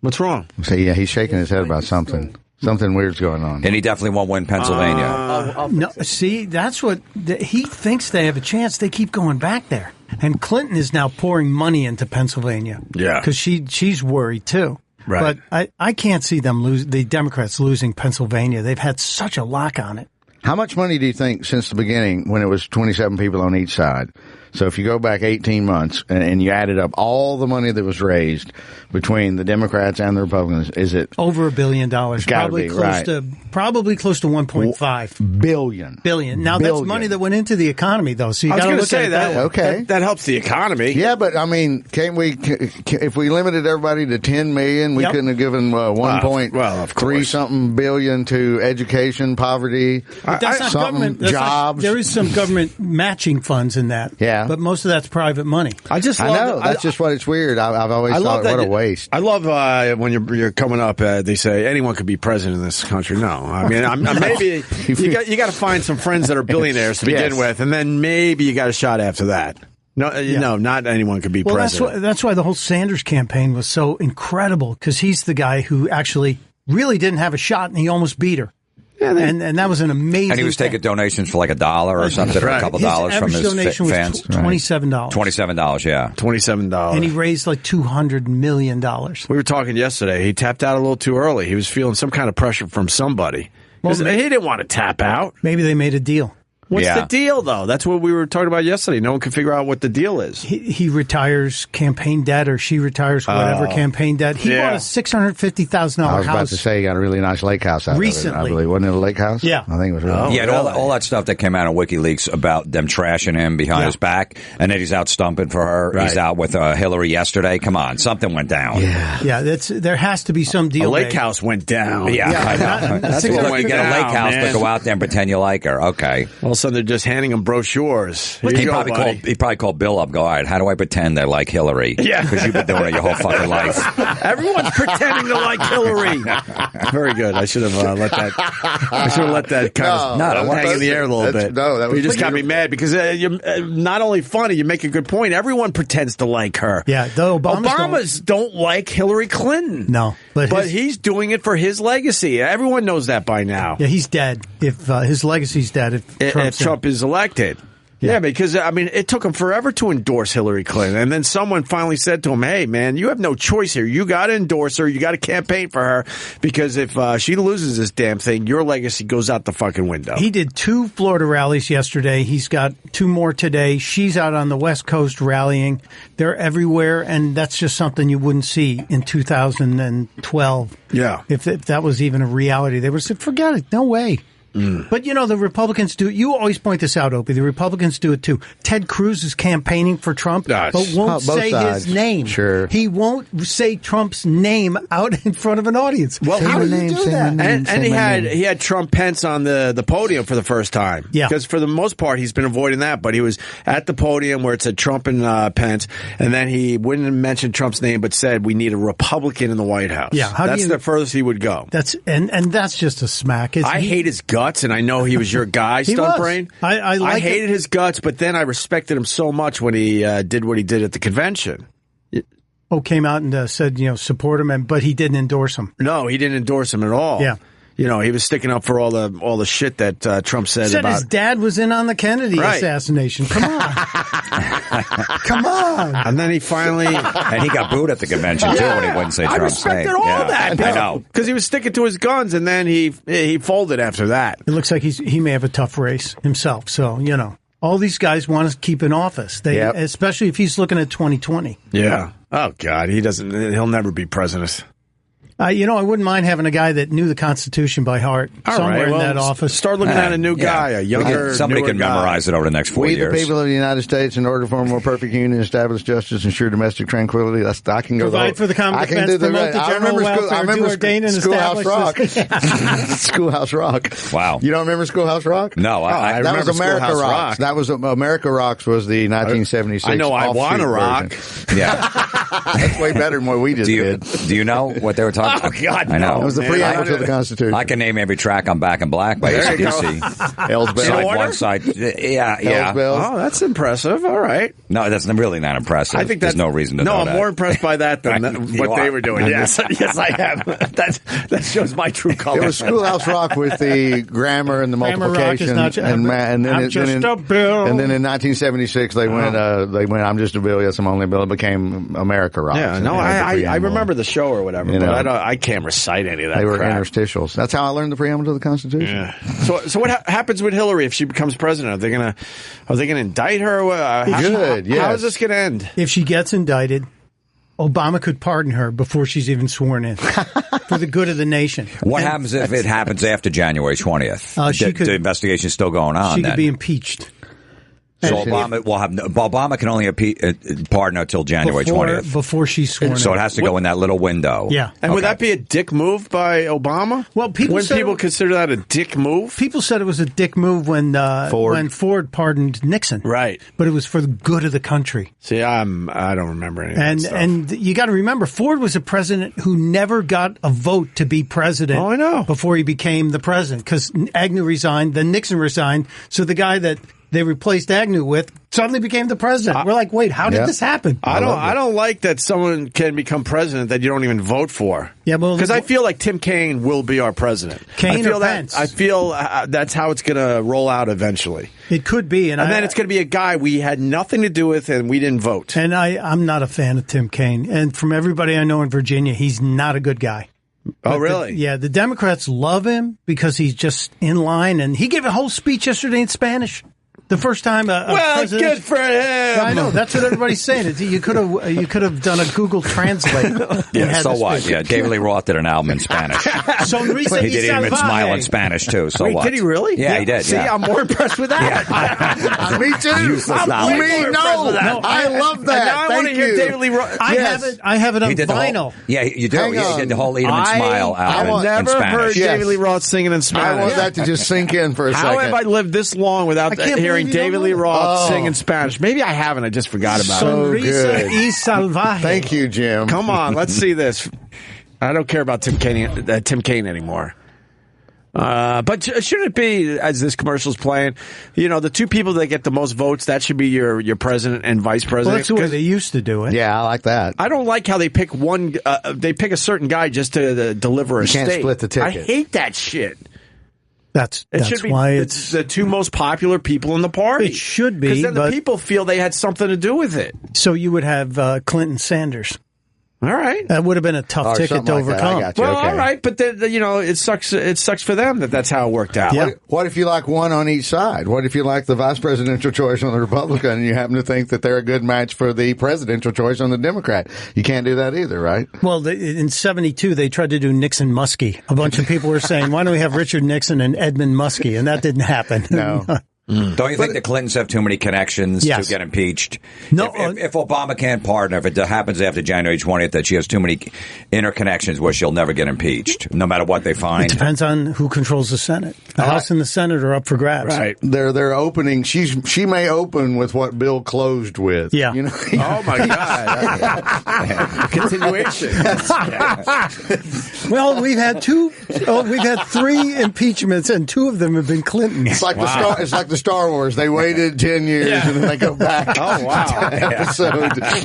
Speaker 2: What's wrong?
Speaker 4: So, yeah, he's shaking his head about something. Something weird's going on.
Speaker 3: And he definitely won't win Pennsylvania.
Speaker 5: No, see, that's what he thinks they have a chance. They keep going back there. And Clinton is now pouring money into Pennsylvania.
Speaker 2: Yeah.
Speaker 5: Because she's worried, too.
Speaker 2: Right.
Speaker 5: But I can't see them the Democrats losing Pennsylvania. They've had such a lock on it.
Speaker 4: How much money do you think since the beginning, when it was 27 people on each side? So if you go back 18 months and you added up all the money that was raised between the Democrats and the Republicans, is it
Speaker 5: over $1 billion? Probably close to 1.5 billion. Now that's money that went into the economy, though. So you got to look at that.
Speaker 4: Okay,
Speaker 2: that helps the economy.
Speaker 4: Yeah, but I mean, can't we? If we limited everybody to 10 million, we couldn't have given 1.3 something billion to education, poverty,
Speaker 5: but that's not government
Speaker 4: jobs.
Speaker 5: There is some government matching funds in that.
Speaker 4: Yeah.
Speaker 5: But most of that's private money.
Speaker 4: I know. That's just what it's weird. I've always thought, what a waste.
Speaker 2: I love when you're coming up, they say anyone could be president in this country. No. I mean, maybe you got to find some friends that are billionaires to begin with, and then maybe you got a shot after that. No, no, not anyone could be president.
Speaker 5: That's why the whole Sanders campaign was so incredible, because he's the guy who actually really didn't have a shot, and he almost beat her. Yeah, and that was an amazing.
Speaker 3: And he was taking donations for like $1 or something, or a couple dollars from his
Speaker 5: donation
Speaker 3: fans.
Speaker 5: Was $27.
Speaker 3: $27, yeah.
Speaker 2: $27.
Speaker 5: And he raised like $200 million.
Speaker 2: We were talking yesterday. He tapped out a little too early. He was feeling some kind of pressure from somebody. Well, he didn't want to tap out.
Speaker 5: Maybe they made a deal.
Speaker 2: What's the deal, though? That's what we were talking about yesterday. No one can figure out what the deal is.
Speaker 5: He retires campaign debt, or she retires whatever campaign debt. He bought a $650,000 house.
Speaker 4: I was about to say he got a really nice lake house out
Speaker 5: recently.
Speaker 4: Of it, I believe. Wasn't it a lake house?
Speaker 5: Yeah.
Speaker 4: I think it was really
Speaker 3: Yeah, and all that stuff that came out on WikiLeaks about them trashing him behind his back, and then he's out stumping for her. Right. He's out with Hillary yesterday. Come on, something went down.
Speaker 5: Yeah, there has to be some deal.
Speaker 2: A lake house went down.
Speaker 3: Yeah, I know. That's what you get a lake house, but go out there and pretend you like her. Okay.
Speaker 2: All of a sudden, they're just handing him brochures.
Speaker 3: He probably called Bill up. Go, all right, how do I pretend they're like Hillary?
Speaker 2: Yeah,
Speaker 3: because you've been doing it your whole fucking life.
Speaker 2: Everyone's pretending to like Hillary. Very good. I should have let that. I should have let that kind of hang in the air a little bit.
Speaker 4: No, that was.
Speaker 2: You just got me mad because you're not only funny, you make a good point. Everyone pretends to like her.
Speaker 5: Yeah, the
Speaker 2: Obamas don't like Hillary Clinton.
Speaker 5: No, but
Speaker 2: he's doing it for his legacy. Everyone knows that by now.
Speaker 5: Yeah, he's dead. If his legacy's dead,
Speaker 2: if Trump is elected. Yeah, because, I mean, it took him forever to endorse Hillary Clinton. And then someone finally said to him, hey, man, you have no choice here. You got to endorse her. You got to campaign for her. Because if she loses this damn thing, your legacy goes out the fucking window.
Speaker 5: He did 2 Florida rallies yesterday. He's got 2 more today. She's out on the West Coast rallying. They're everywhere. And that's just something you wouldn't see in 2012.
Speaker 2: Yeah.
Speaker 5: If that was even a reality, they would have said, forget it. No way. But, you know, the Republicans do. You always point this out, Opie. The Republicans do it, too. Ted Cruz is campaigning for Trump, but won't say his name.
Speaker 4: Sure.
Speaker 5: He won't say Trump's name out in front of an audience.
Speaker 2: Well,
Speaker 5: how do you do that?
Speaker 2: And he had Trump Pence on the podium for the first time.
Speaker 5: Yeah.
Speaker 2: Because for the most part, he's been avoiding that. But he was at the podium where it said Trump and Pence. And then he wouldn't mention Trump's name, but said, we need a Republican in the White House.
Speaker 5: Yeah.
Speaker 2: That's the furthest he would go.
Speaker 5: And that's just a smack.
Speaker 2: I hate his guts, and I know he was your guy, Stunt Brain.
Speaker 5: I
Speaker 2: hated his guts, but then I respected him so much when he did what he did at the convention.
Speaker 5: Came out and said, support him, but he didn't endorse him.
Speaker 2: No, he didn't endorse him at all.
Speaker 5: Yeah.
Speaker 2: He was sticking up for all the shit that Trump said about
Speaker 5: his dad was in on the Kennedy assassination. Come on. Come on.
Speaker 2: And then he finally...
Speaker 3: And he got booed at the convention, too, when he wouldn't say Trump's name.
Speaker 2: I respected all that.
Speaker 3: I know.
Speaker 2: Because he was sticking to his guns, and then he folded after that.
Speaker 5: It looks like he may have a tough race himself. So, all these guys want to keep in office. Especially if he's looking at 2020.
Speaker 2: Yeah. Oh, God. He'll never be president.
Speaker 5: I wouldn't mind having a guy that knew the Constitution by heart somewhere in that office.
Speaker 2: Start looking at a new guy, a younger,
Speaker 3: somebody can memorize it over the next 4 years.
Speaker 4: We, the people of the United States, in order to form a more perfect union, establish justice, ensure domestic tranquility. I can go
Speaker 5: provide for the common defense, promote the general welfare, do ordain and
Speaker 4: Schoolhouse
Speaker 5: establish
Speaker 4: Rock. Schoolhouse Rock.
Speaker 3: Wow.
Speaker 4: You don't remember Schoolhouse Rock?
Speaker 3: No, I
Speaker 4: that
Speaker 3: remember
Speaker 4: was America
Speaker 3: Schoolhouse
Speaker 4: Rocks.
Speaker 3: Rock.
Speaker 4: That was America Rocks was the 1976.
Speaker 2: I know. I want to rock.
Speaker 3: Yeah.
Speaker 4: That's way better than what we just did.
Speaker 3: Do you know what they were talking about?
Speaker 2: Oh, God,
Speaker 3: I know.
Speaker 4: It was the preamble to the Constitution.
Speaker 3: I can name every track on Back in Black by AC/DC.
Speaker 4: Hell's Bells.
Speaker 3: Side one, side. Yeah.
Speaker 4: Hell's Bells.
Speaker 2: Oh, that's impressive. All right.
Speaker 3: No, that's really not impressive.
Speaker 2: I think
Speaker 3: there's no reason to know
Speaker 2: I'm
Speaker 3: that.
Speaker 2: more impressed by that than what they were doing. Yes, yes, I am. That shows my true color.
Speaker 4: It was Schoolhouse Rock with the grammar and the multiplication, and then in 1976 they went. I'm just a bill. Yes, I'm only a bill. It became America Rock.
Speaker 2: Yeah, no, I remember the show or whatever, but I can't recite any of that.
Speaker 4: They were
Speaker 2: crap.
Speaker 4: interstitials. That's how I learned the preamble to the Constitution.
Speaker 2: Yeah. So what happens with Hillary if she becomes president? Are they gonna indict her? How is this gonna end?
Speaker 5: If she gets indicted, Obama could pardon her before she's even sworn in for the good of the nation.
Speaker 3: What happens if it happens after January 20th? The investigation's still going on.
Speaker 5: She could be impeached.
Speaker 3: So Obama can only pardon her until January 20th.
Speaker 5: Before she's sworn in.
Speaker 3: So it has to go in that little window.
Speaker 5: Yeah.
Speaker 2: And would that be a dick move by Obama?
Speaker 5: Well, people
Speaker 2: consider that a dick move?
Speaker 5: People said it was a dick move when Ford pardoned Nixon.
Speaker 2: Right.
Speaker 5: But it was for the good of the country.
Speaker 2: See, I don't remember any of that stuff.
Speaker 5: And you got to remember, Ford was a president who never got a vote to be president.
Speaker 2: Oh, I know.
Speaker 5: Before he became the president, because Agnew resigned, then Nixon resigned. So the guy that they replaced Agnew with suddenly became the president. We're like, wait, how did this happen?
Speaker 2: I don't like that someone can become president that you don't even vote for.
Speaker 5: Yeah, because
Speaker 2: I feel like Tim Kaine will be our president.
Speaker 5: Kaine or Pence?
Speaker 2: I feel that's how it's going to roll out eventually.
Speaker 5: It could be, and
Speaker 2: then it's going to be a guy we had nothing to do with, and we didn't vote.
Speaker 5: And I'm not a fan of Tim Kaine, and from everybody I know in Virginia, he's not a good guy.
Speaker 2: Oh, really?
Speaker 5: The Democrats love him because he's just in line, and he gave a whole speech yesterday in Spanish. The first time a president...
Speaker 2: good for him.
Speaker 5: I know. That's what everybody's saying. You could have done a Google Translate.
Speaker 3: Yeah, so what? Yeah, David Lee Roth did an album in Spanish.
Speaker 5: So
Speaker 3: he did even smile in Spanish, too. So what?
Speaker 2: Did he really?
Speaker 3: Yeah, he did.
Speaker 2: See, I'm more impressed with that.
Speaker 4: Me too. I love that.
Speaker 2: And now I want to hear David Lee Roth.
Speaker 5: I have it on vinyl.
Speaker 3: You do. He did the whole Eat 'em and Smile album in Spanish.
Speaker 2: I've never heard David Lee Roth singing in Spanish.
Speaker 4: I want that to just sink in for a second.
Speaker 2: How have I lived this long without hearing David Lee Roth sing in Spanish? Maybe I haven't. I just forgot about it.
Speaker 5: Sonrisa y salvaje.
Speaker 4: Thank you, Jim.
Speaker 2: Come on, let's see this. I don't care about Tim Kaine anymore. But shouldn't it be, as this commercial's playing, the two people that get the most votes, that should be your president and vice president?
Speaker 5: Well, that's the way they used to do it.
Speaker 4: Yeah, I like that.
Speaker 2: I don't like how they pick they pick a certain guy just to deliver a state.
Speaker 4: You can't split the ticket.
Speaker 2: I hate that shit.
Speaker 5: That's why it's
Speaker 2: the two most popular people in the party.
Speaker 5: It should be.
Speaker 2: Because then the people feel they had something to do with it.
Speaker 5: So you would have Clinton Sanders.
Speaker 2: All right.
Speaker 5: That would have been a tough ticket to overcome.
Speaker 4: I got you.
Speaker 2: Well,
Speaker 4: okay.
Speaker 2: all right, but then, it sucks. It sucks for them that's how it worked out.
Speaker 5: Yeah.
Speaker 4: What if you like one on each side? What if you like the vice presidential choice on the Republican and you happen to think that they're a good match for the presidential choice on the Democrat? You can't do that either, right?
Speaker 5: Well, in 72, they tried to do Nixon Muskie. A bunch of people were saying, why don't we have Richard Nixon and Edmund Muskie? And that didn't happen.
Speaker 4: No.
Speaker 3: Don't you think the Clintons have too many connections to get impeached?
Speaker 5: No.
Speaker 3: If Obama can't pardon her, if it happens after January 20th that she has too many interconnections where she'll never get impeached, no matter what they find.
Speaker 5: It depends on who controls the Senate. The House and the Senate are up for grabs.
Speaker 2: Right.
Speaker 4: They're opening. She may open with what Bill closed with.
Speaker 5: Yeah.
Speaker 2: Oh my God. Continuation.
Speaker 5: Well, we've had three impeachments, and two of them have been Clintons.
Speaker 4: It's like the Star Wars. They waited 10 years and then they go back.
Speaker 2: Oh, wow.
Speaker 4: Episode.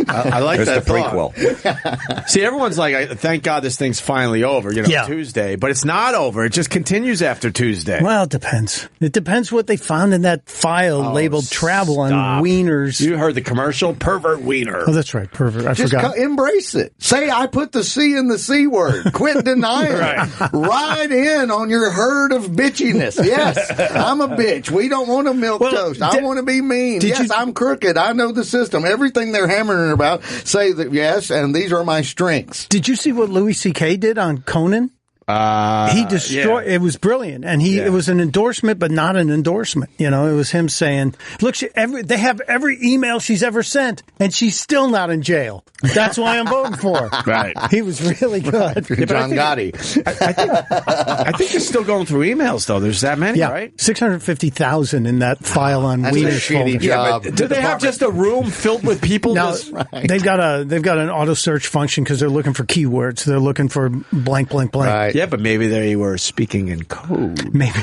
Speaker 2: I like that
Speaker 3: the prequel.
Speaker 2: See, everyone's like, thank God this thing's finally over, Tuesday. But it's not over. It just continues after Tuesday.
Speaker 5: Well, it depends. It depends what they found in that file labeled travel on wieners.
Speaker 2: You heard the commercial? Pervert wiener.
Speaker 5: Oh, that's right. Pervert. I
Speaker 4: Just
Speaker 5: forgot.
Speaker 4: embrace it. Say, I put the C in the C word. Quit denying it. Ride in on your herd of bitchiness. Yes, I'm a bitch. We don't want want to milk toast. I want to be mean. Yes, I'm crooked. I know the system. Everything they're hammering about, say that yes, and these are my strengths.
Speaker 5: Did you see what Louis C.K. did on Conan? He destroyed. It was brilliant, and it was an endorsement, but not an endorsement. You know, it was him saying, "Look, they have every email she's ever sent, and she's still not in jail. That's why I'm voting for her."
Speaker 2: Right.
Speaker 5: He was really good.
Speaker 4: John Gotti.
Speaker 2: I think they're still going through emails, though. There's that many, right?
Speaker 5: 650,000 in that file on Wiener's folder.
Speaker 4: Job.
Speaker 2: Do they have just a room filled with people?
Speaker 5: No, they've got an auto search function because they're looking for keywords. They're looking for blank, blank, blank.
Speaker 4: Right.
Speaker 2: Yeah, but maybe they were speaking in code.
Speaker 5: Maybe.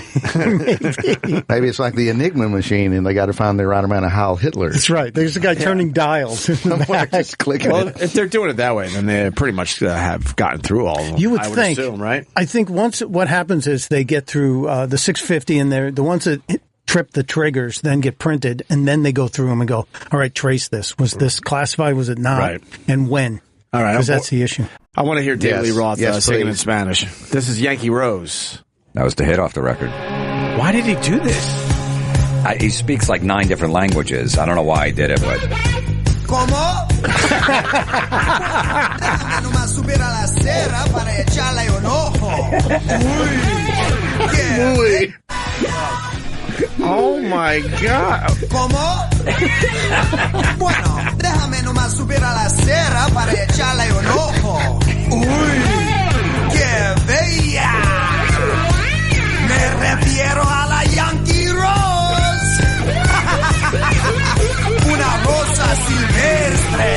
Speaker 4: Maybe it's like the Enigma machine, and they got to find the right amount of Heil Hitler.
Speaker 5: That's right. There's a guy turning dials in the back.
Speaker 4: Just clicking it.
Speaker 2: If they're doing it that way, then they pretty much have gotten through all of them.
Speaker 5: You would
Speaker 2: I
Speaker 5: think,
Speaker 2: assume, right?
Speaker 5: I think once what happens is they get through the 650, and they're the ones that trip the triggers, then get printed, and then they go through them and go, all right, trace this. Was this classified? Was it not?
Speaker 2: Right.
Speaker 5: And when?
Speaker 2: All right.
Speaker 5: Because that's the issue.
Speaker 2: I want to hear David Lee Roth singing in Spanish. This is Yankee Rose.
Speaker 3: That was the hit off the record.
Speaker 2: Why did he do this?
Speaker 3: He speaks like 9 different languages. I don't know why he did it, but...
Speaker 6: ¿Cómo? Nomás subir a la acera para echarle un ojo.
Speaker 4: Uy.
Speaker 2: Oh my God.
Speaker 6: ¿Cómo? Bueno, déjame nomás subir a la acera para echarle un ojo. Uy, qué bella. Me refiero a la Yankee Rose. Una rosa silvestre.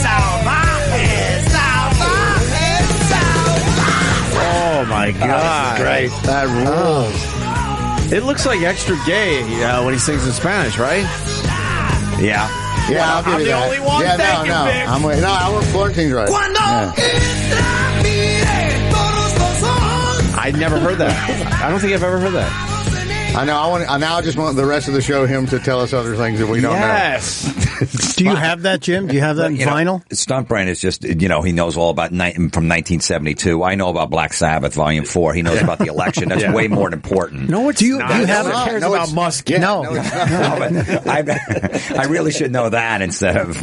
Speaker 6: Salvaje, salvaje, salvaje.
Speaker 2: Oh my God.
Speaker 4: Great. That rules.
Speaker 2: It looks like extra gay when he sings in Spanish, right?
Speaker 3: Yeah.
Speaker 4: Yeah, I'll give you that.
Speaker 2: I'm the only one.
Speaker 4: Yeah,
Speaker 2: Thank you, Vic.
Speaker 4: I want Florentine's right.
Speaker 2: I never heard that. I don't think I've ever heard that.
Speaker 4: I know. I just want the rest of the show him to tell us other things that we don't know.
Speaker 2: Yes.
Speaker 5: Do you have that, Jim? Do you have that vinyl?
Speaker 3: Stunt Brain is just, he knows all about from 1972. I know about Black Sabbath, Volume 4. He knows about the election. That's way more important.
Speaker 5: No, do you have it?
Speaker 2: Cares about Musk?
Speaker 5: Yeah, no.
Speaker 3: I really should know that instead of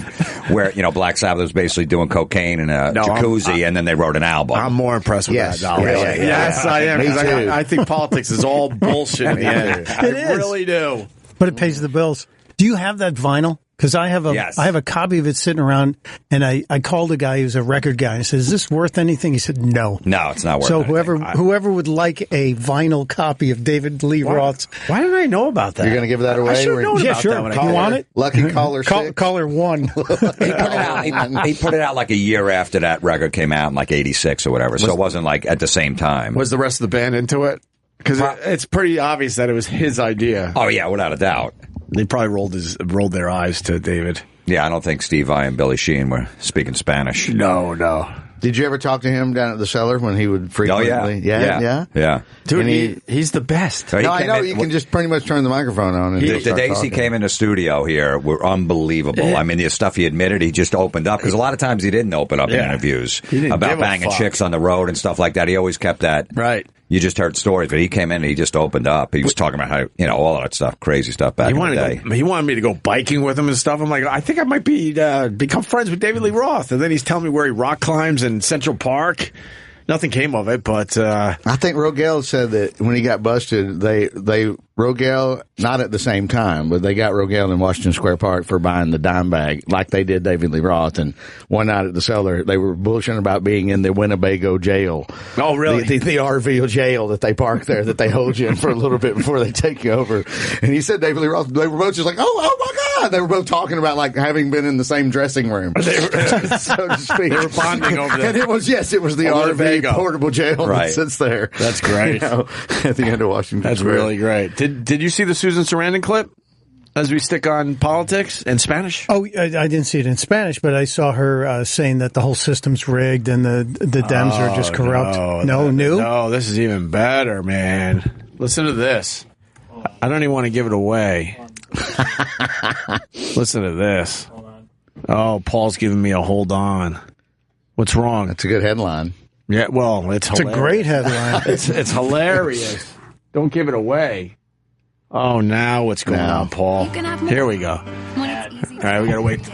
Speaker 3: where, Black Sabbath was basically doing cocaine in a jacuzzi and then they wrote an album.
Speaker 2: I'm more impressed with that.
Speaker 4: Yes,
Speaker 2: I am.
Speaker 4: Me too.
Speaker 2: I think politics is all bullshit in the end. I really do.
Speaker 5: But it pays the bills. Do you have that vinyl? Because I have a copy of it sitting around, and I called a guy who's a record guy. I said, "Is this worth anything?" He said, "No,
Speaker 3: it's not worth."
Speaker 5: So
Speaker 3: anything.
Speaker 5: whoever would like a vinyl copy of David Lee Roth's,
Speaker 2: why didn't I know about that?
Speaker 4: You're going to give that away?
Speaker 2: I should have known about
Speaker 5: sure.
Speaker 2: that.
Speaker 5: You want it?
Speaker 4: Lucky caller six.
Speaker 5: Caller 1.
Speaker 3: He put it out like a year after that record came out in like '86 or whatever. So it wasn't like at the same time.
Speaker 2: Was the rest of the band into it? Because it's pretty obvious that it was his idea.
Speaker 3: Oh yeah, without a doubt.
Speaker 2: They probably rolled their eyes to David.
Speaker 3: Yeah, I don't think Steve Vai and Billy Sheehan were speaking Spanish.
Speaker 2: No.
Speaker 4: Did you ever talk to him down at the cellar when he would frequently?
Speaker 3: Oh, yeah.
Speaker 2: Dude, he's the best.
Speaker 3: So
Speaker 4: I know. You can just pretty much turn the microphone on. And
Speaker 3: the days he came in the studio here were unbelievable. I mean, the stuff he admitted, he just opened up. Because a lot of times he didn't open up in interviews about banging chicks on the road and stuff like that. He always kept that.
Speaker 2: Right.
Speaker 3: You just heard stories, but he came in and he just opened up. He was talking about how, all that stuff, crazy stuff back in the day.
Speaker 2: He wanted me to go biking with him and stuff. I'm like, I think I might become friends with David Lee Roth. And then he's telling me where he rock climbs in Central Park. Nothing came of it, but
Speaker 4: I think Rogel said that when he got busted, they Rogel, not at the same time, but they got Rogel in Washington Square Park for buying the dime bag, like they did David Lee Roth. And one night at the cellar, they were bullshitting about being in the Winnebago jail.
Speaker 2: Oh, really?
Speaker 4: The RV jail that they park there, that they hold you in for a little bit before they take you over. And he said David Lee Roth, they were both just like, oh my God. They were both talking about like having been in the same dressing room, so to speak.
Speaker 2: They were bonding over there.
Speaker 4: And it was the RV portable jail that sits there.
Speaker 2: That's great.
Speaker 4: At the end of Washington
Speaker 2: That's
Speaker 4: Square.
Speaker 2: Really great. Did you see the Susan Sarandon clip as we stick on politics in Spanish?
Speaker 5: Oh, I didn't see it in Spanish, but I saw her saying that the whole system's rigged and the Dems are just corrupt.
Speaker 2: No, this is even better, man. Listen to this. I don't even want to give it away. Listen to this. Oh, Paul's giving me a hold on. What's wrong?
Speaker 4: That's a good headline.
Speaker 2: Yeah, well, it's hilarious.
Speaker 5: A great headline.
Speaker 2: It's hilarious. Don't give it away. Oh, now what's going on, Paul? Here we go. All right, we got to wait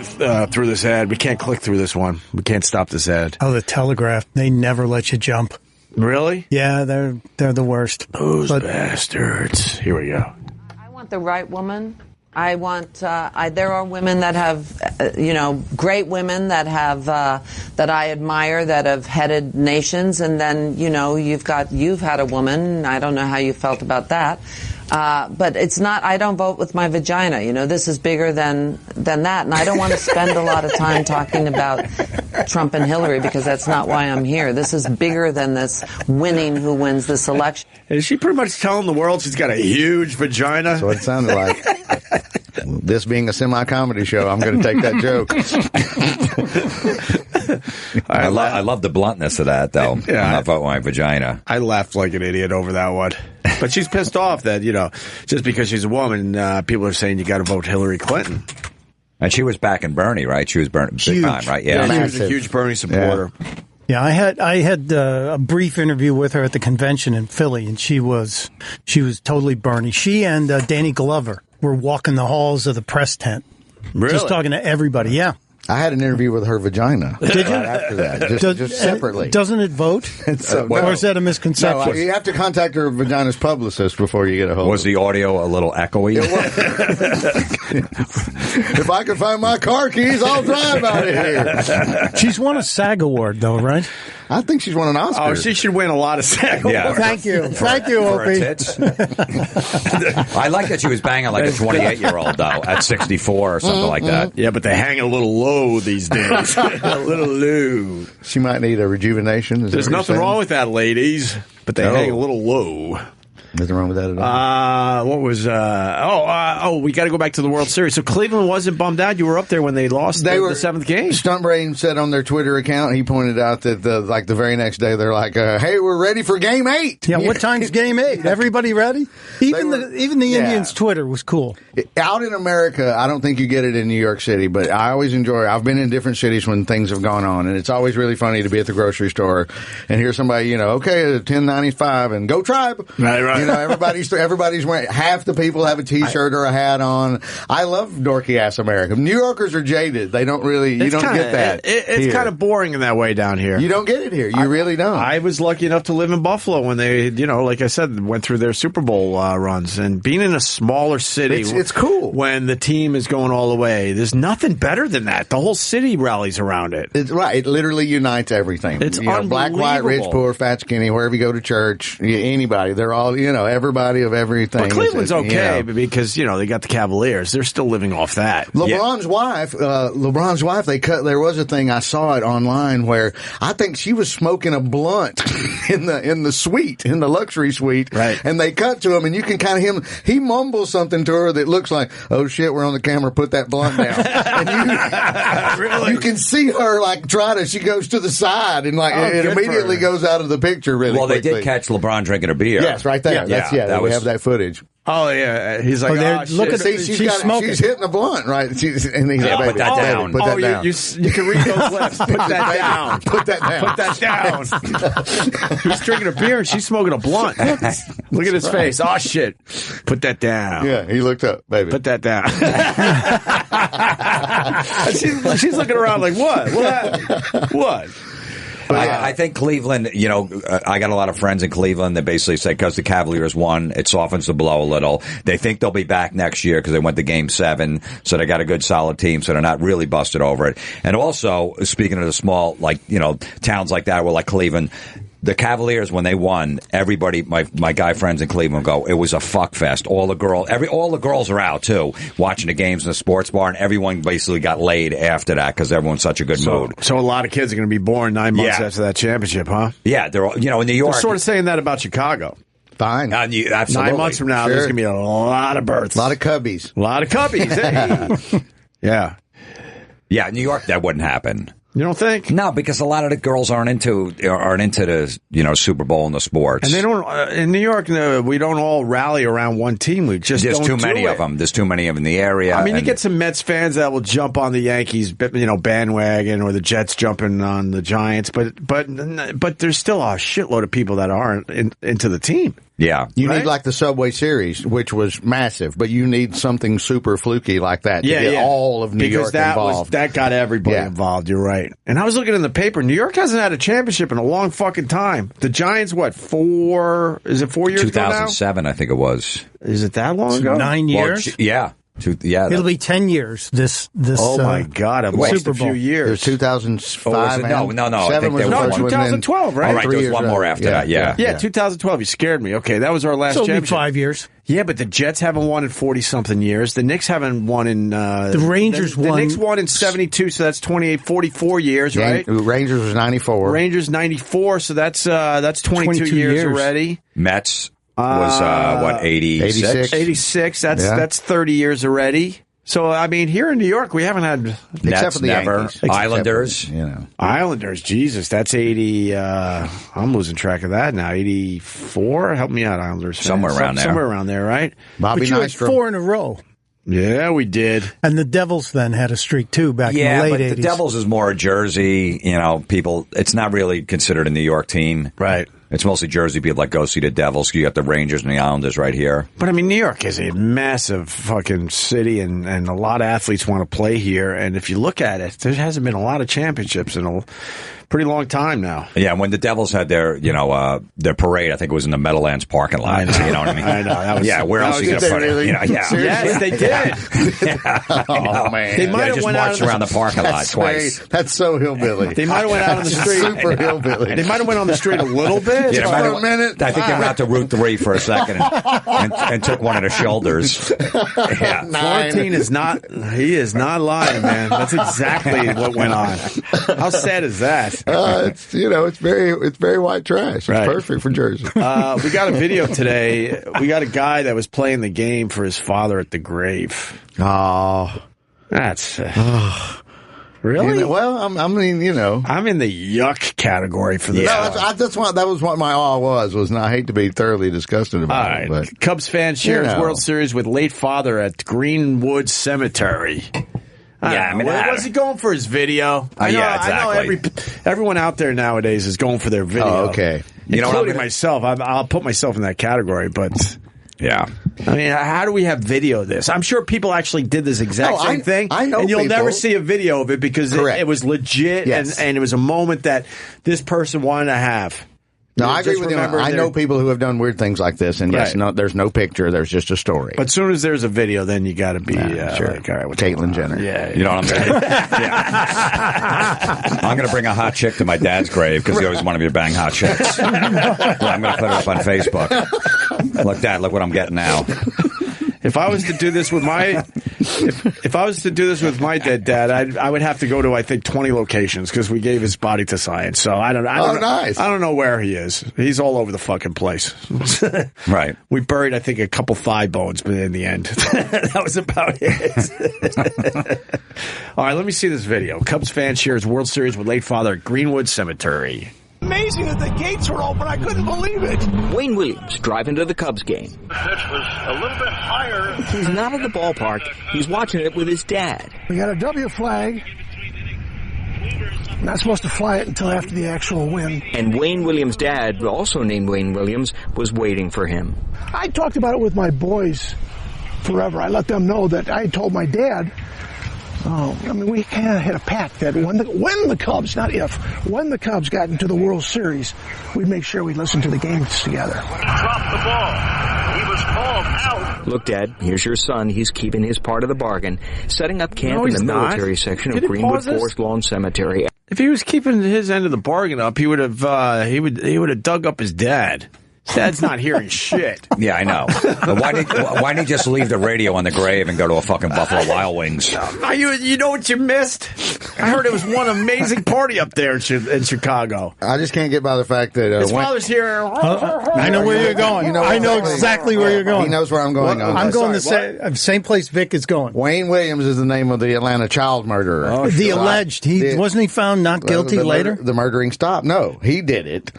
Speaker 2: through this ad. We can't click through this one. We can't stop this ad.
Speaker 5: Oh, the Telegraph. They never let you jump.
Speaker 2: Really?
Speaker 5: Yeah, they're the worst.
Speaker 2: Those bastards. Here we go.
Speaker 10: I want the right woman. I want. There are women that have, great women that have that I admire that have headed nations, and then you've had a woman. I don't know how you felt about that, but it's not. I don't vote with my vagina. This is bigger than that, and I don't want to spend a lot of time talking about Trump and Hillary because that's not why I'm here. This is bigger than this winning who wins this election.
Speaker 2: Is she pretty much telling the world she's got a huge vagina?
Speaker 4: That's what it sounded like. This being a semi-comedy show, I'm going to take that joke.
Speaker 3: I love the bluntness of that, though.
Speaker 2: Yeah,
Speaker 3: I'm not voting my vagina.
Speaker 2: I laughed like an idiot over that one. But she's pissed off that, just because she's a woman, people are saying you got to vote Hillary Clinton.
Speaker 3: And she was backing Bernie, right? She was big time, right?
Speaker 2: Yeah, she was a huge Bernie supporter.
Speaker 5: Yeah, I had a brief interview with her at the convention in Philly, and she was totally Bernie. She and Danny Glover were walking the halls of the press tent, just talking to everybody. Yeah,
Speaker 4: I had an interview with her vagina.
Speaker 5: Did you?
Speaker 4: Right after that, just separately.
Speaker 5: Doesn't it vote? Or is that a misconception?
Speaker 4: No, you have to contact her vagina's publicist before you get a hold.
Speaker 3: Was the audio a little echoey?
Speaker 4: If I can find my car keys, I'll drive out of here.
Speaker 5: She's won a SAG award, though, right?
Speaker 4: I think she's won an Oscar.
Speaker 2: Oh, she should win a lot of SAG awards.
Speaker 5: Thank you, Opie.
Speaker 3: I like that she was banging like a 28-year-old though at 64 or something like that.
Speaker 2: Yeah, but they hang a little low these days. A little low.
Speaker 4: She might need a rejuvenation.
Speaker 2: There's nothing wrong with that, ladies, but they hang a little low.
Speaker 4: Nothing wrong with that at all.
Speaker 2: What was? We got to go back to the World Series. So Cleveland wasn't bummed out. You were up there when they lost the seventh game.
Speaker 4: Stunt Brain said on their Twitter account, he pointed out that the very next day they're like, "Hey, we're ready for Game 8."
Speaker 5: Yeah, what time's Game 8? Everybody ready? Even the Indians' Twitter was cool.
Speaker 4: Out in America, I don't think you get it in New York City, but I always enjoy it. I've been in different cities when things have gone on, and it's always really funny to be at the grocery store and hear somebody, okay, $10.95 and go Tribe.
Speaker 2: Right.
Speaker 4: Everybody's wearing. Half the people have a T-shirt or a hat on. I love dorky ass America. New Yorkers are jaded. They don't really. You don't get that.
Speaker 2: It's kind of boring in that way down here.
Speaker 4: You don't get it here. You really don't.
Speaker 2: I was lucky enough to live in Buffalo when they, like I said, went through their Super Bowl runs, and being in a smaller city,
Speaker 4: it's cool
Speaker 2: when the team is going all the way. There's nothing better than that. The whole city rallies around it.
Speaker 4: It's right. It literally unites everything.
Speaker 2: It's unbelievable.
Speaker 4: Black, white, rich, poor, fat, skinny. Wherever you go to church, anybody. They're all everybody of everything.
Speaker 2: But Cleveland's okay because they got the Cavaliers. They're still living off that.
Speaker 4: LeBron's wife. There was a thing, I saw it online where I think she was smoking a blunt in the suite, in the luxury suite.
Speaker 2: Right.
Speaker 4: And they cut to him, and you can kind of hear him. He mumbles something to her that looks like, "Oh shit, we're on the camera. Put that blunt down." And you can see her she goes to the side and it immediately goes out of the picture. Really.
Speaker 3: Well,
Speaker 4: quickly.
Speaker 3: they did catch LeBron drinking a beer.
Speaker 4: Yes, right there. We have that footage.
Speaker 2: Oh yeah, he's like,
Speaker 5: look at
Speaker 4: she's hitting a blunt, right? And he's like,
Speaker 3: put that down.
Speaker 4: Put that down.
Speaker 2: You can read those lips. Put that down.
Speaker 4: Put that down.
Speaker 2: Put that down. He's drinking a beer and she's smoking a blunt. Look at his face. Oh shit! Put that down.
Speaker 4: Yeah, he looked up, baby.
Speaker 2: Put that down. she's looking around like, what? What?
Speaker 3: I think Cleveland, I got a lot of friends in Cleveland that basically say because the Cavaliers won, it softens the blow a little. They think they'll be back next year because they went to Game 7, so they got a good solid team, so they're not really busted over it. And also, speaking of the small, towns like that, like Cleveland, the Cavaliers, when they won, everybody, my guy friends in Cleveland go, it was a fuck fest. All the girls are out too, watching the games in the sports bar, and everyone basically got laid after that because everyone's such a good mood.
Speaker 2: So a lot of kids are going to be born 9 months after that championship, huh?
Speaker 3: Yeah, they're in New York.
Speaker 2: They're sort of saying that about Chicago.
Speaker 4: Fine.
Speaker 3: Absolutely.
Speaker 2: 9 months from now, there's going to be a lot of births.
Speaker 4: A lot of cubbies.
Speaker 2: Hey. Yeah.
Speaker 3: Yeah, New York, that wouldn't happen.
Speaker 2: You don't think?
Speaker 3: No, because a lot of the girls aren't into the Super Bowl and the sports.
Speaker 2: And they don't in New York. We don't all rally around one team. We just
Speaker 3: there's too many of them. There's too many of them in the area.
Speaker 2: I mean, you get some Mets fans that will jump on the Yankees, bandwagon, or the Jets jumping on the Giants. But there's still a shitload of people that aren't into the team.
Speaker 3: Yeah.
Speaker 4: You need like the Subway Series, which was massive, but you need something super fluky like that to get all of New York involved.
Speaker 2: That got everybody involved. You're right. And I was looking in the paper. New York hasn't had a championship in a long fucking time. The Giants, what, 4 years ago now?
Speaker 3: 2007, I think it was.
Speaker 2: Is it that long ago?
Speaker 5: 9 years?
Speaker 3: Well, yeah.
Speaker 5: It'll be 10 years. This.
Speaker 2: Oh my God! I've lost a few years.
Speaker 4: It was 2005.
Speaker 3: No.
Speaker 4: I think
Speaker 2: was 2012, right?
Speaker 3: All right, there was one more after that. Yeah,
Speaker 2: 2012. You scared me. Okay, that was our last championship.
Speaker 5: It'll be 5 years.
Speaker 2: Yeah, but the Jets haven't won in 40-something years. The Knicks haven't won in...
Speaker 5: the Rangers won...
Speaker 2: The Knicks won in 72, so that's 44 years, right?
Speaker 4: Rangers was 94.
Speaker 2: Rangers 94, so that's 22 years already.
Speaker 3: Mets was, 86?
Speaker 2: 86, that's 30 years already. So, I mean, here in New York, we haven't had...
Speaker 4: Except for the
Speaker 3: Yankees. Islanders.
Speaker 2: Islanders, Jesus, that's 80... I'm losing track of that now. 84? Help me out, Islanders fans.
Speaker 3: Somewhere around there,
Speaker 2: right?
Speaker 4: Bobby
Speaker 5: But you had 4 in a row.
Speaker 2: Yeah, we did.
Speaker 5: And the Devils then had a streak, too, back in the late 80s.
Speaker 3: Yeah, but the Devils is more a Jersey, people... It's not really considered a New York team.
Speaker 2: Right.
Speaker 3: It's mostly Jersey people that go see the Devils. You got the Rangers and the Islanders right here.
Speaker 2: But, I mean, New York is a massive fucking city, and a lot of athletes want to play here. And if you look at it, there hasn't been a lot of championships in a pretty long time now.
Speaker 3: Yeah, when the Devils had their parade, I think it was in the Meadowlands parking lot. You know what I mean?
Speaker 2: I know.
Speaker 3: Where else are you going to put it?
Speaker 2: Yes, they did.
Speaker 3: Oh, man. They might have just marched around the parking lot twice.
Speaker 4: That's so hillbilly.
Speaker 2: They might have went out on the street.
Speaker 4: Super hillbilly.
Speaker 2: They might have went on the street a little bit.
Speaker 4: For a minute.
Speaker 3: I think they went out to Route 3 for a second and took one of the shoulders. Yeah.
Speaker 2: Florentine is not lying, man. That's exactly what went on. How sad is that?
Speaker 4: It's very white trash. It's perfect for Jersey.
Speaker 2: We got a video today. We got a guy that was playing the game for his father at the grave.
Speaker 4: Oh.
Speaker 2: That's... Really?
Speaker 4: I'm in
Speaker 2: the yuck category for this.
Speaker 4: Yeah, that was what my awe was. And I hate to be thoroughly disgusted about it. But,
Speaker 2: Cubs fan shares World Series with late father at Greenwood Cemetery. Was he going for his video? I know,
Speaker 3: exactly.
Speaker 2: I know everyone out there nowadays is going for their video.
Speaker 4: Oh, okay.
Speaker 2: Including myself. I'll put myself in that category, but... Yeah. I mean, how do we have video of this? I'm sure people actually did this exact same thing.
Speaker 4: I know
Speaker 2: and you'll never see a video of it because it was legit and it was a moment that this person wanted to have.
Speaker 4: No, I agree with you. I know people who have done weird things like this, and there's no picture. There's just a story.
Speaker 2: But as soon as there's a video, then you got to be
Speaker 4: sure.
Speaker 2: Like, all right,
Speaker 4: Caitlyn Jenner.
Speaker 2: Yeah,
Speaker 3: you know what I'm saying? I'm going to bring a hot chick to my dad's grave because he always wanted me to bang hot chicks. I'm going to put it up on Facebook. Look, Dad, look what I'm getting now.
Speaker 2: If I was to do this with my, if I was to do this with my dead dad, I would have to go to 20 locations because we gave his body to science. So I don't know where he is. He's all over the fucking place.
Speaker 3: Right.
Speaker 2: We buried a couple thigh bones, but in the end, that was about it. All right, let me see this video. Cubs fan shares World Series with late father at Greenwood Cemetery.
Speaker 11: Amazing that the gates were open. I couldn't believe it.
Speaker 12: Wayne Williams driving to the Cubs game.
Speaker 13: The pitch was a little bit higher.
Speaker 12: He's not at the ballpark. He's watching it with his dad.
Speaker 11: We got a W flag. Not supposed to fly it until after the actual win.
Speaker 12: And Wayne Williams' dad, also named Wayne Williams, was waiting for him.
Speaker 11: I talked about it with my boys forever. I let them know that I told my dad, we kind of had a pact that when the Cubs, not if, when the Cubs got into the World Series, we'd make sure we'd listen to the games together.
Speaker 13: He dropped the ball. He was called out.
Speaker 12: Look, Dad, here's your son. He's keeping his part of the bargain, setting up camp in the military section of Greenwood Forest Lawn Cemetery.
Speaker 2: If he was keeping his end of the bargain up, he would have dug up his dad. Dad's not hearing shit.
Speaker 3: Yeah, I know. But why didn't he just leave the radio on the grave and go to a fucking Buffalo Wild Wings?
Speaker 2: You know what you missed? I heard it was one amazing party up there in Chicago.
Speaker 4: I just can't get by the fact that
Speaker 2: his father's here.
Speaker 5: I know where you're going. I know exactly where you're going.
Speaker 4: He knows where I'm going.
Speaker 5: I'm going the same place Vic is going.
Speaker 4: Wayne Williams is the name of the Atlanta child murderer.
Speaker 5: Alleged. Wasn't he found not guilty later?
Speaker 4: The murdering stopped. No, he did it.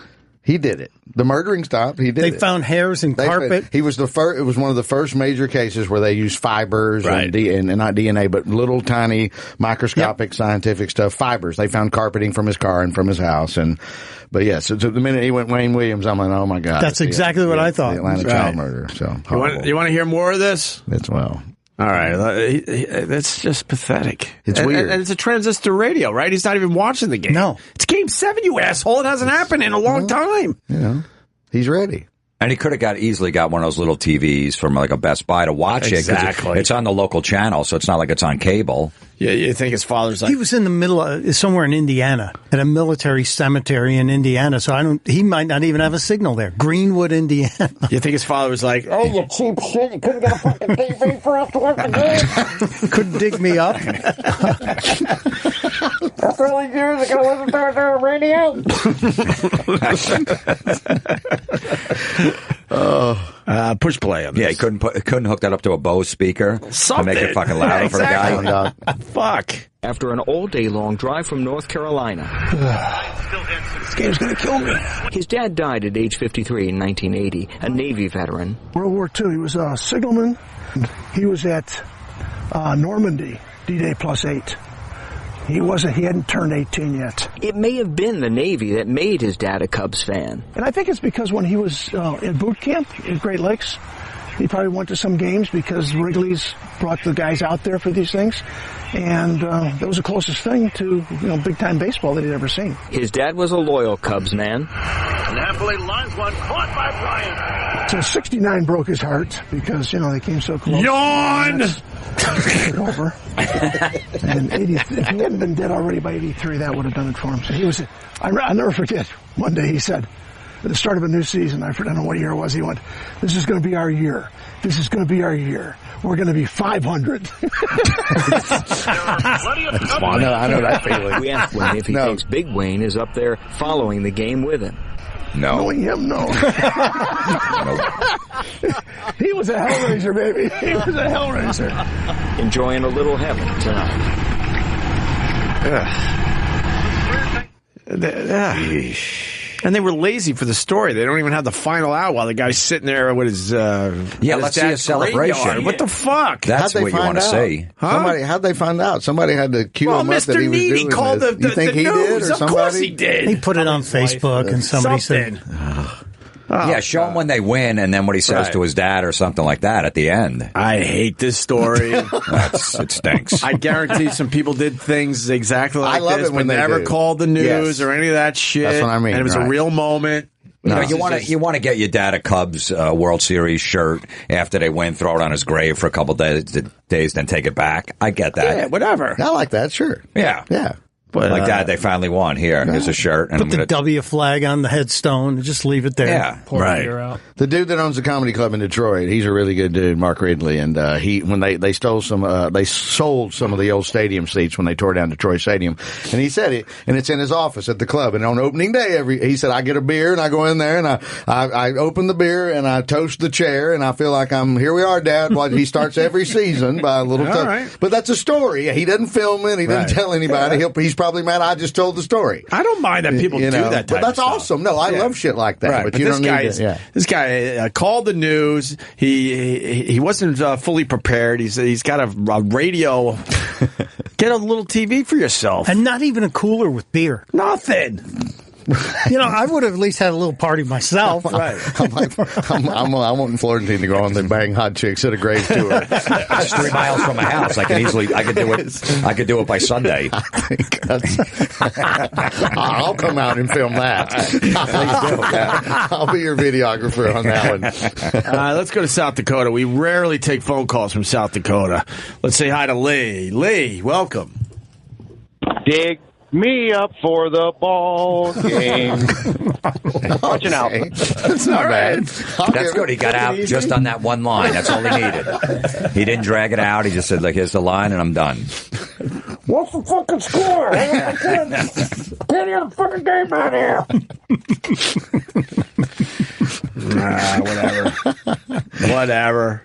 Speaker 4: He did it. The murdering stopped. He did
Speaker 5: They
Speaker 4: it.
Speaker 5: found hairs in carpet.
Speaker 4: He was the first. It was one of the first major cases where they used fibers and not DNA, but little tiny microscopic scientific stuff. Fibers. They found carpeting from his car and from his house. But yes, so the minute he went Wayne Williams, I'm like, oh my God.
Speaker 5: That's exactly what I thought.
Speaker 4: The Atlanta child murder. So
Speaker 2: you want to hear more of this?
Speaker 4: It's well.
Speaker 2: All right, that's just pathetic.
Speaker 4: It's weird.
Speaker 2: And it's a transistor radio, right? He's not even watching the game.
Speaker 5: No.
Speaker 2: It's Game 7, you asshole. It hasn't happened in a long time.
Speaker 4: You know, he's ready.
Speaker 3: And he could have easily got one of those little TVs from like a Best Buy to watch it.
Speaker 2: Exactly.
Speaker 3: It's on the local channel, so it's not like it's on cable.
Speaker 2: Yeah, you think his father's like...
Speaker 5: He was in the middle of somewhere in Indiana, at a military cemetery in Indiana, so he might not even have a signal there. Greenwood, Indiana.
Speaker 2: You think his father was like, oh, you cheap shit, you couldn't get a fucking TV for us to watch the game?
Speaker 5: Couldn't dig me up.
Speaker 2: After all these years, I gotta listen to the radio. Push play on this.
Speaker 3: Yeah, he couldn't hook that up to a Bose speaker to make it fucking louder for the guy.
Speaker 2: Fuck.
Speaker 12: After an all-day-long drive from North Carolina.
Speaker 11: This game's going to kill me.
Speaker 12: His dad died at age 53 in 1980, a Navy veteran.
Speaker 11: World War II. He was a signalman. He was at Normandy, D-Day +8. He hadn't turned 18 yet.
Speaker 12: It may have been the Navy that made his dad a Cubs fan.
Speaker 11: And I think it's because when he was in boot camp in Great Lakes, he probably went to some games because Wrigley's brought the guys out there for these things. And that was the closest thing to big-time baseball that he'd ever seen.
Speaker 12: His dad was a loyal Cubs man.
Speaker 13: Napoli lines one, caught by Bryant.
Speaker 11: So 69 broke his heart because, they came so close.
Speaker 2: Yawn!
Speaker 11: Over. And 80, if he hadn't been dead already by 83, that would have done it for him. So he was, I'll never forget, one day he said, at the start of a new season, I don't know what year it was, he went, this is going to be our year. This is going to be our year. We're going to be 500.
Speaker 4: I know that feeling.
Speaker 12: We asked Wayne if he thinks Big Wayne is up there following the game with him.
Speaker 3: No.
Speaker 11: Knowing him, no. He was a hellraiser, baby. He was a hellraiser.
Speaker 12: Enjoying a little heaven tonight.
Speaker 2: And they were lazy for the story. They don't even have the final out while the guy's sitting there with his
Speaker 3: let's see a celebration.
Speaker 2: What the fuck?
Speaker 3: That's what you want to see.
Speaker 4: Huh? How'd they find out? Somebody had to cue him up that he was doing this.
Speaker 2: Called the
Speaker 4: You think he
Speaker 2: news.
Speaker 4: did, or
Speaker 2: Of
Speaker 4: somebody?
Speaker 2: course he did.
Speaker 5: He put it on Facebook, and somebody said...
Speaker 3: Yeah, show him when they win, and then what he says to his dad or something like that at the end.
Speaker 2: I hate this story.
Speaker 3: It stinks.
Speaker 2: I guarantee some people did things exactly like this, but never called the news or any of that shit.
Speaker 4: That's what I mean.
Speaker 2: And it was a real moment.
Speaker 3: You want to get your dad a Cubs World Series shirt after they win, throw it on his grave for a couple days, then take it back. I get that.
Speaker 2: Yeah, whatever.
Speaker 4: I like that, sure.
Speaker 3: Yeah.
Speaker 4: Yeah.
Speaker 3: But like, Dad, they finally won. Here's a shirt. And
Speaker 5: Put the W flag on the headstone and just leave it there.
Speaker 3: Yeah,
Speaker 5: Pour
Speaker 2: right.
Speaker 5: beer out.
Speaker 4: The dude that owns the comedy club in Detroit, he's a really good dude, Mark Ridley. And when they sold some of the old stadium seats when they tore down Detroit Stadium. And he said it, and it's in his office at the club. And on opening day, he said, I get a beer and I go in there and I open the beer and I toast the chair and I feel like here we are, Dad. Well, he starts every season by a little
Speaker 2: right.
Speaker 4: But that's a story. He doesn't film it. He doesn't tell anybody. He's probably mad I just told the story.
Speaker 2: I don't mind that people do that type
Speaker 4: but that's
Speaker 2: of stuff.
Speaker 4: awesome. No, I love shit like that.
Speaker 2: Right.
Speaker 4: But you don't need to.
Speaker 2: This guy called the news. He wasn't fully prepared. He's got a radio. Get a little TV for yourself.
Speaker 5: And not even a cooler with beer.
Speaker 2: Nothing.
Speaker 5: I would have at least had a little party myself.
Speaker 2: Right.
Speaker 4: I want Florentine to go on the Bang Hot Chicks at a grave tour.
Speaker 3: It's 3 miles from my house. I could do it by Sunday.
Speaker 4: I think I'll come out and film that. Please do. Yeah. I'll be your videographer on that one.
Speaker 2: Let's go to South Dakota. We rarely take phone calls from South Dakota. Let's say hi to Lee. Lee, welcome.
Speaker 14: Dig me up for the ball game. Watching out.
Speaker 4: That's not bad.
Speaker 3: That's good. He got out just on that one line. That's all he needed. He didn't drag it out. He just said, here's the line, and I'm done.
Speaker 13: What's the fucking score? Get the fucking game out here.
Speaker 2: Whatever.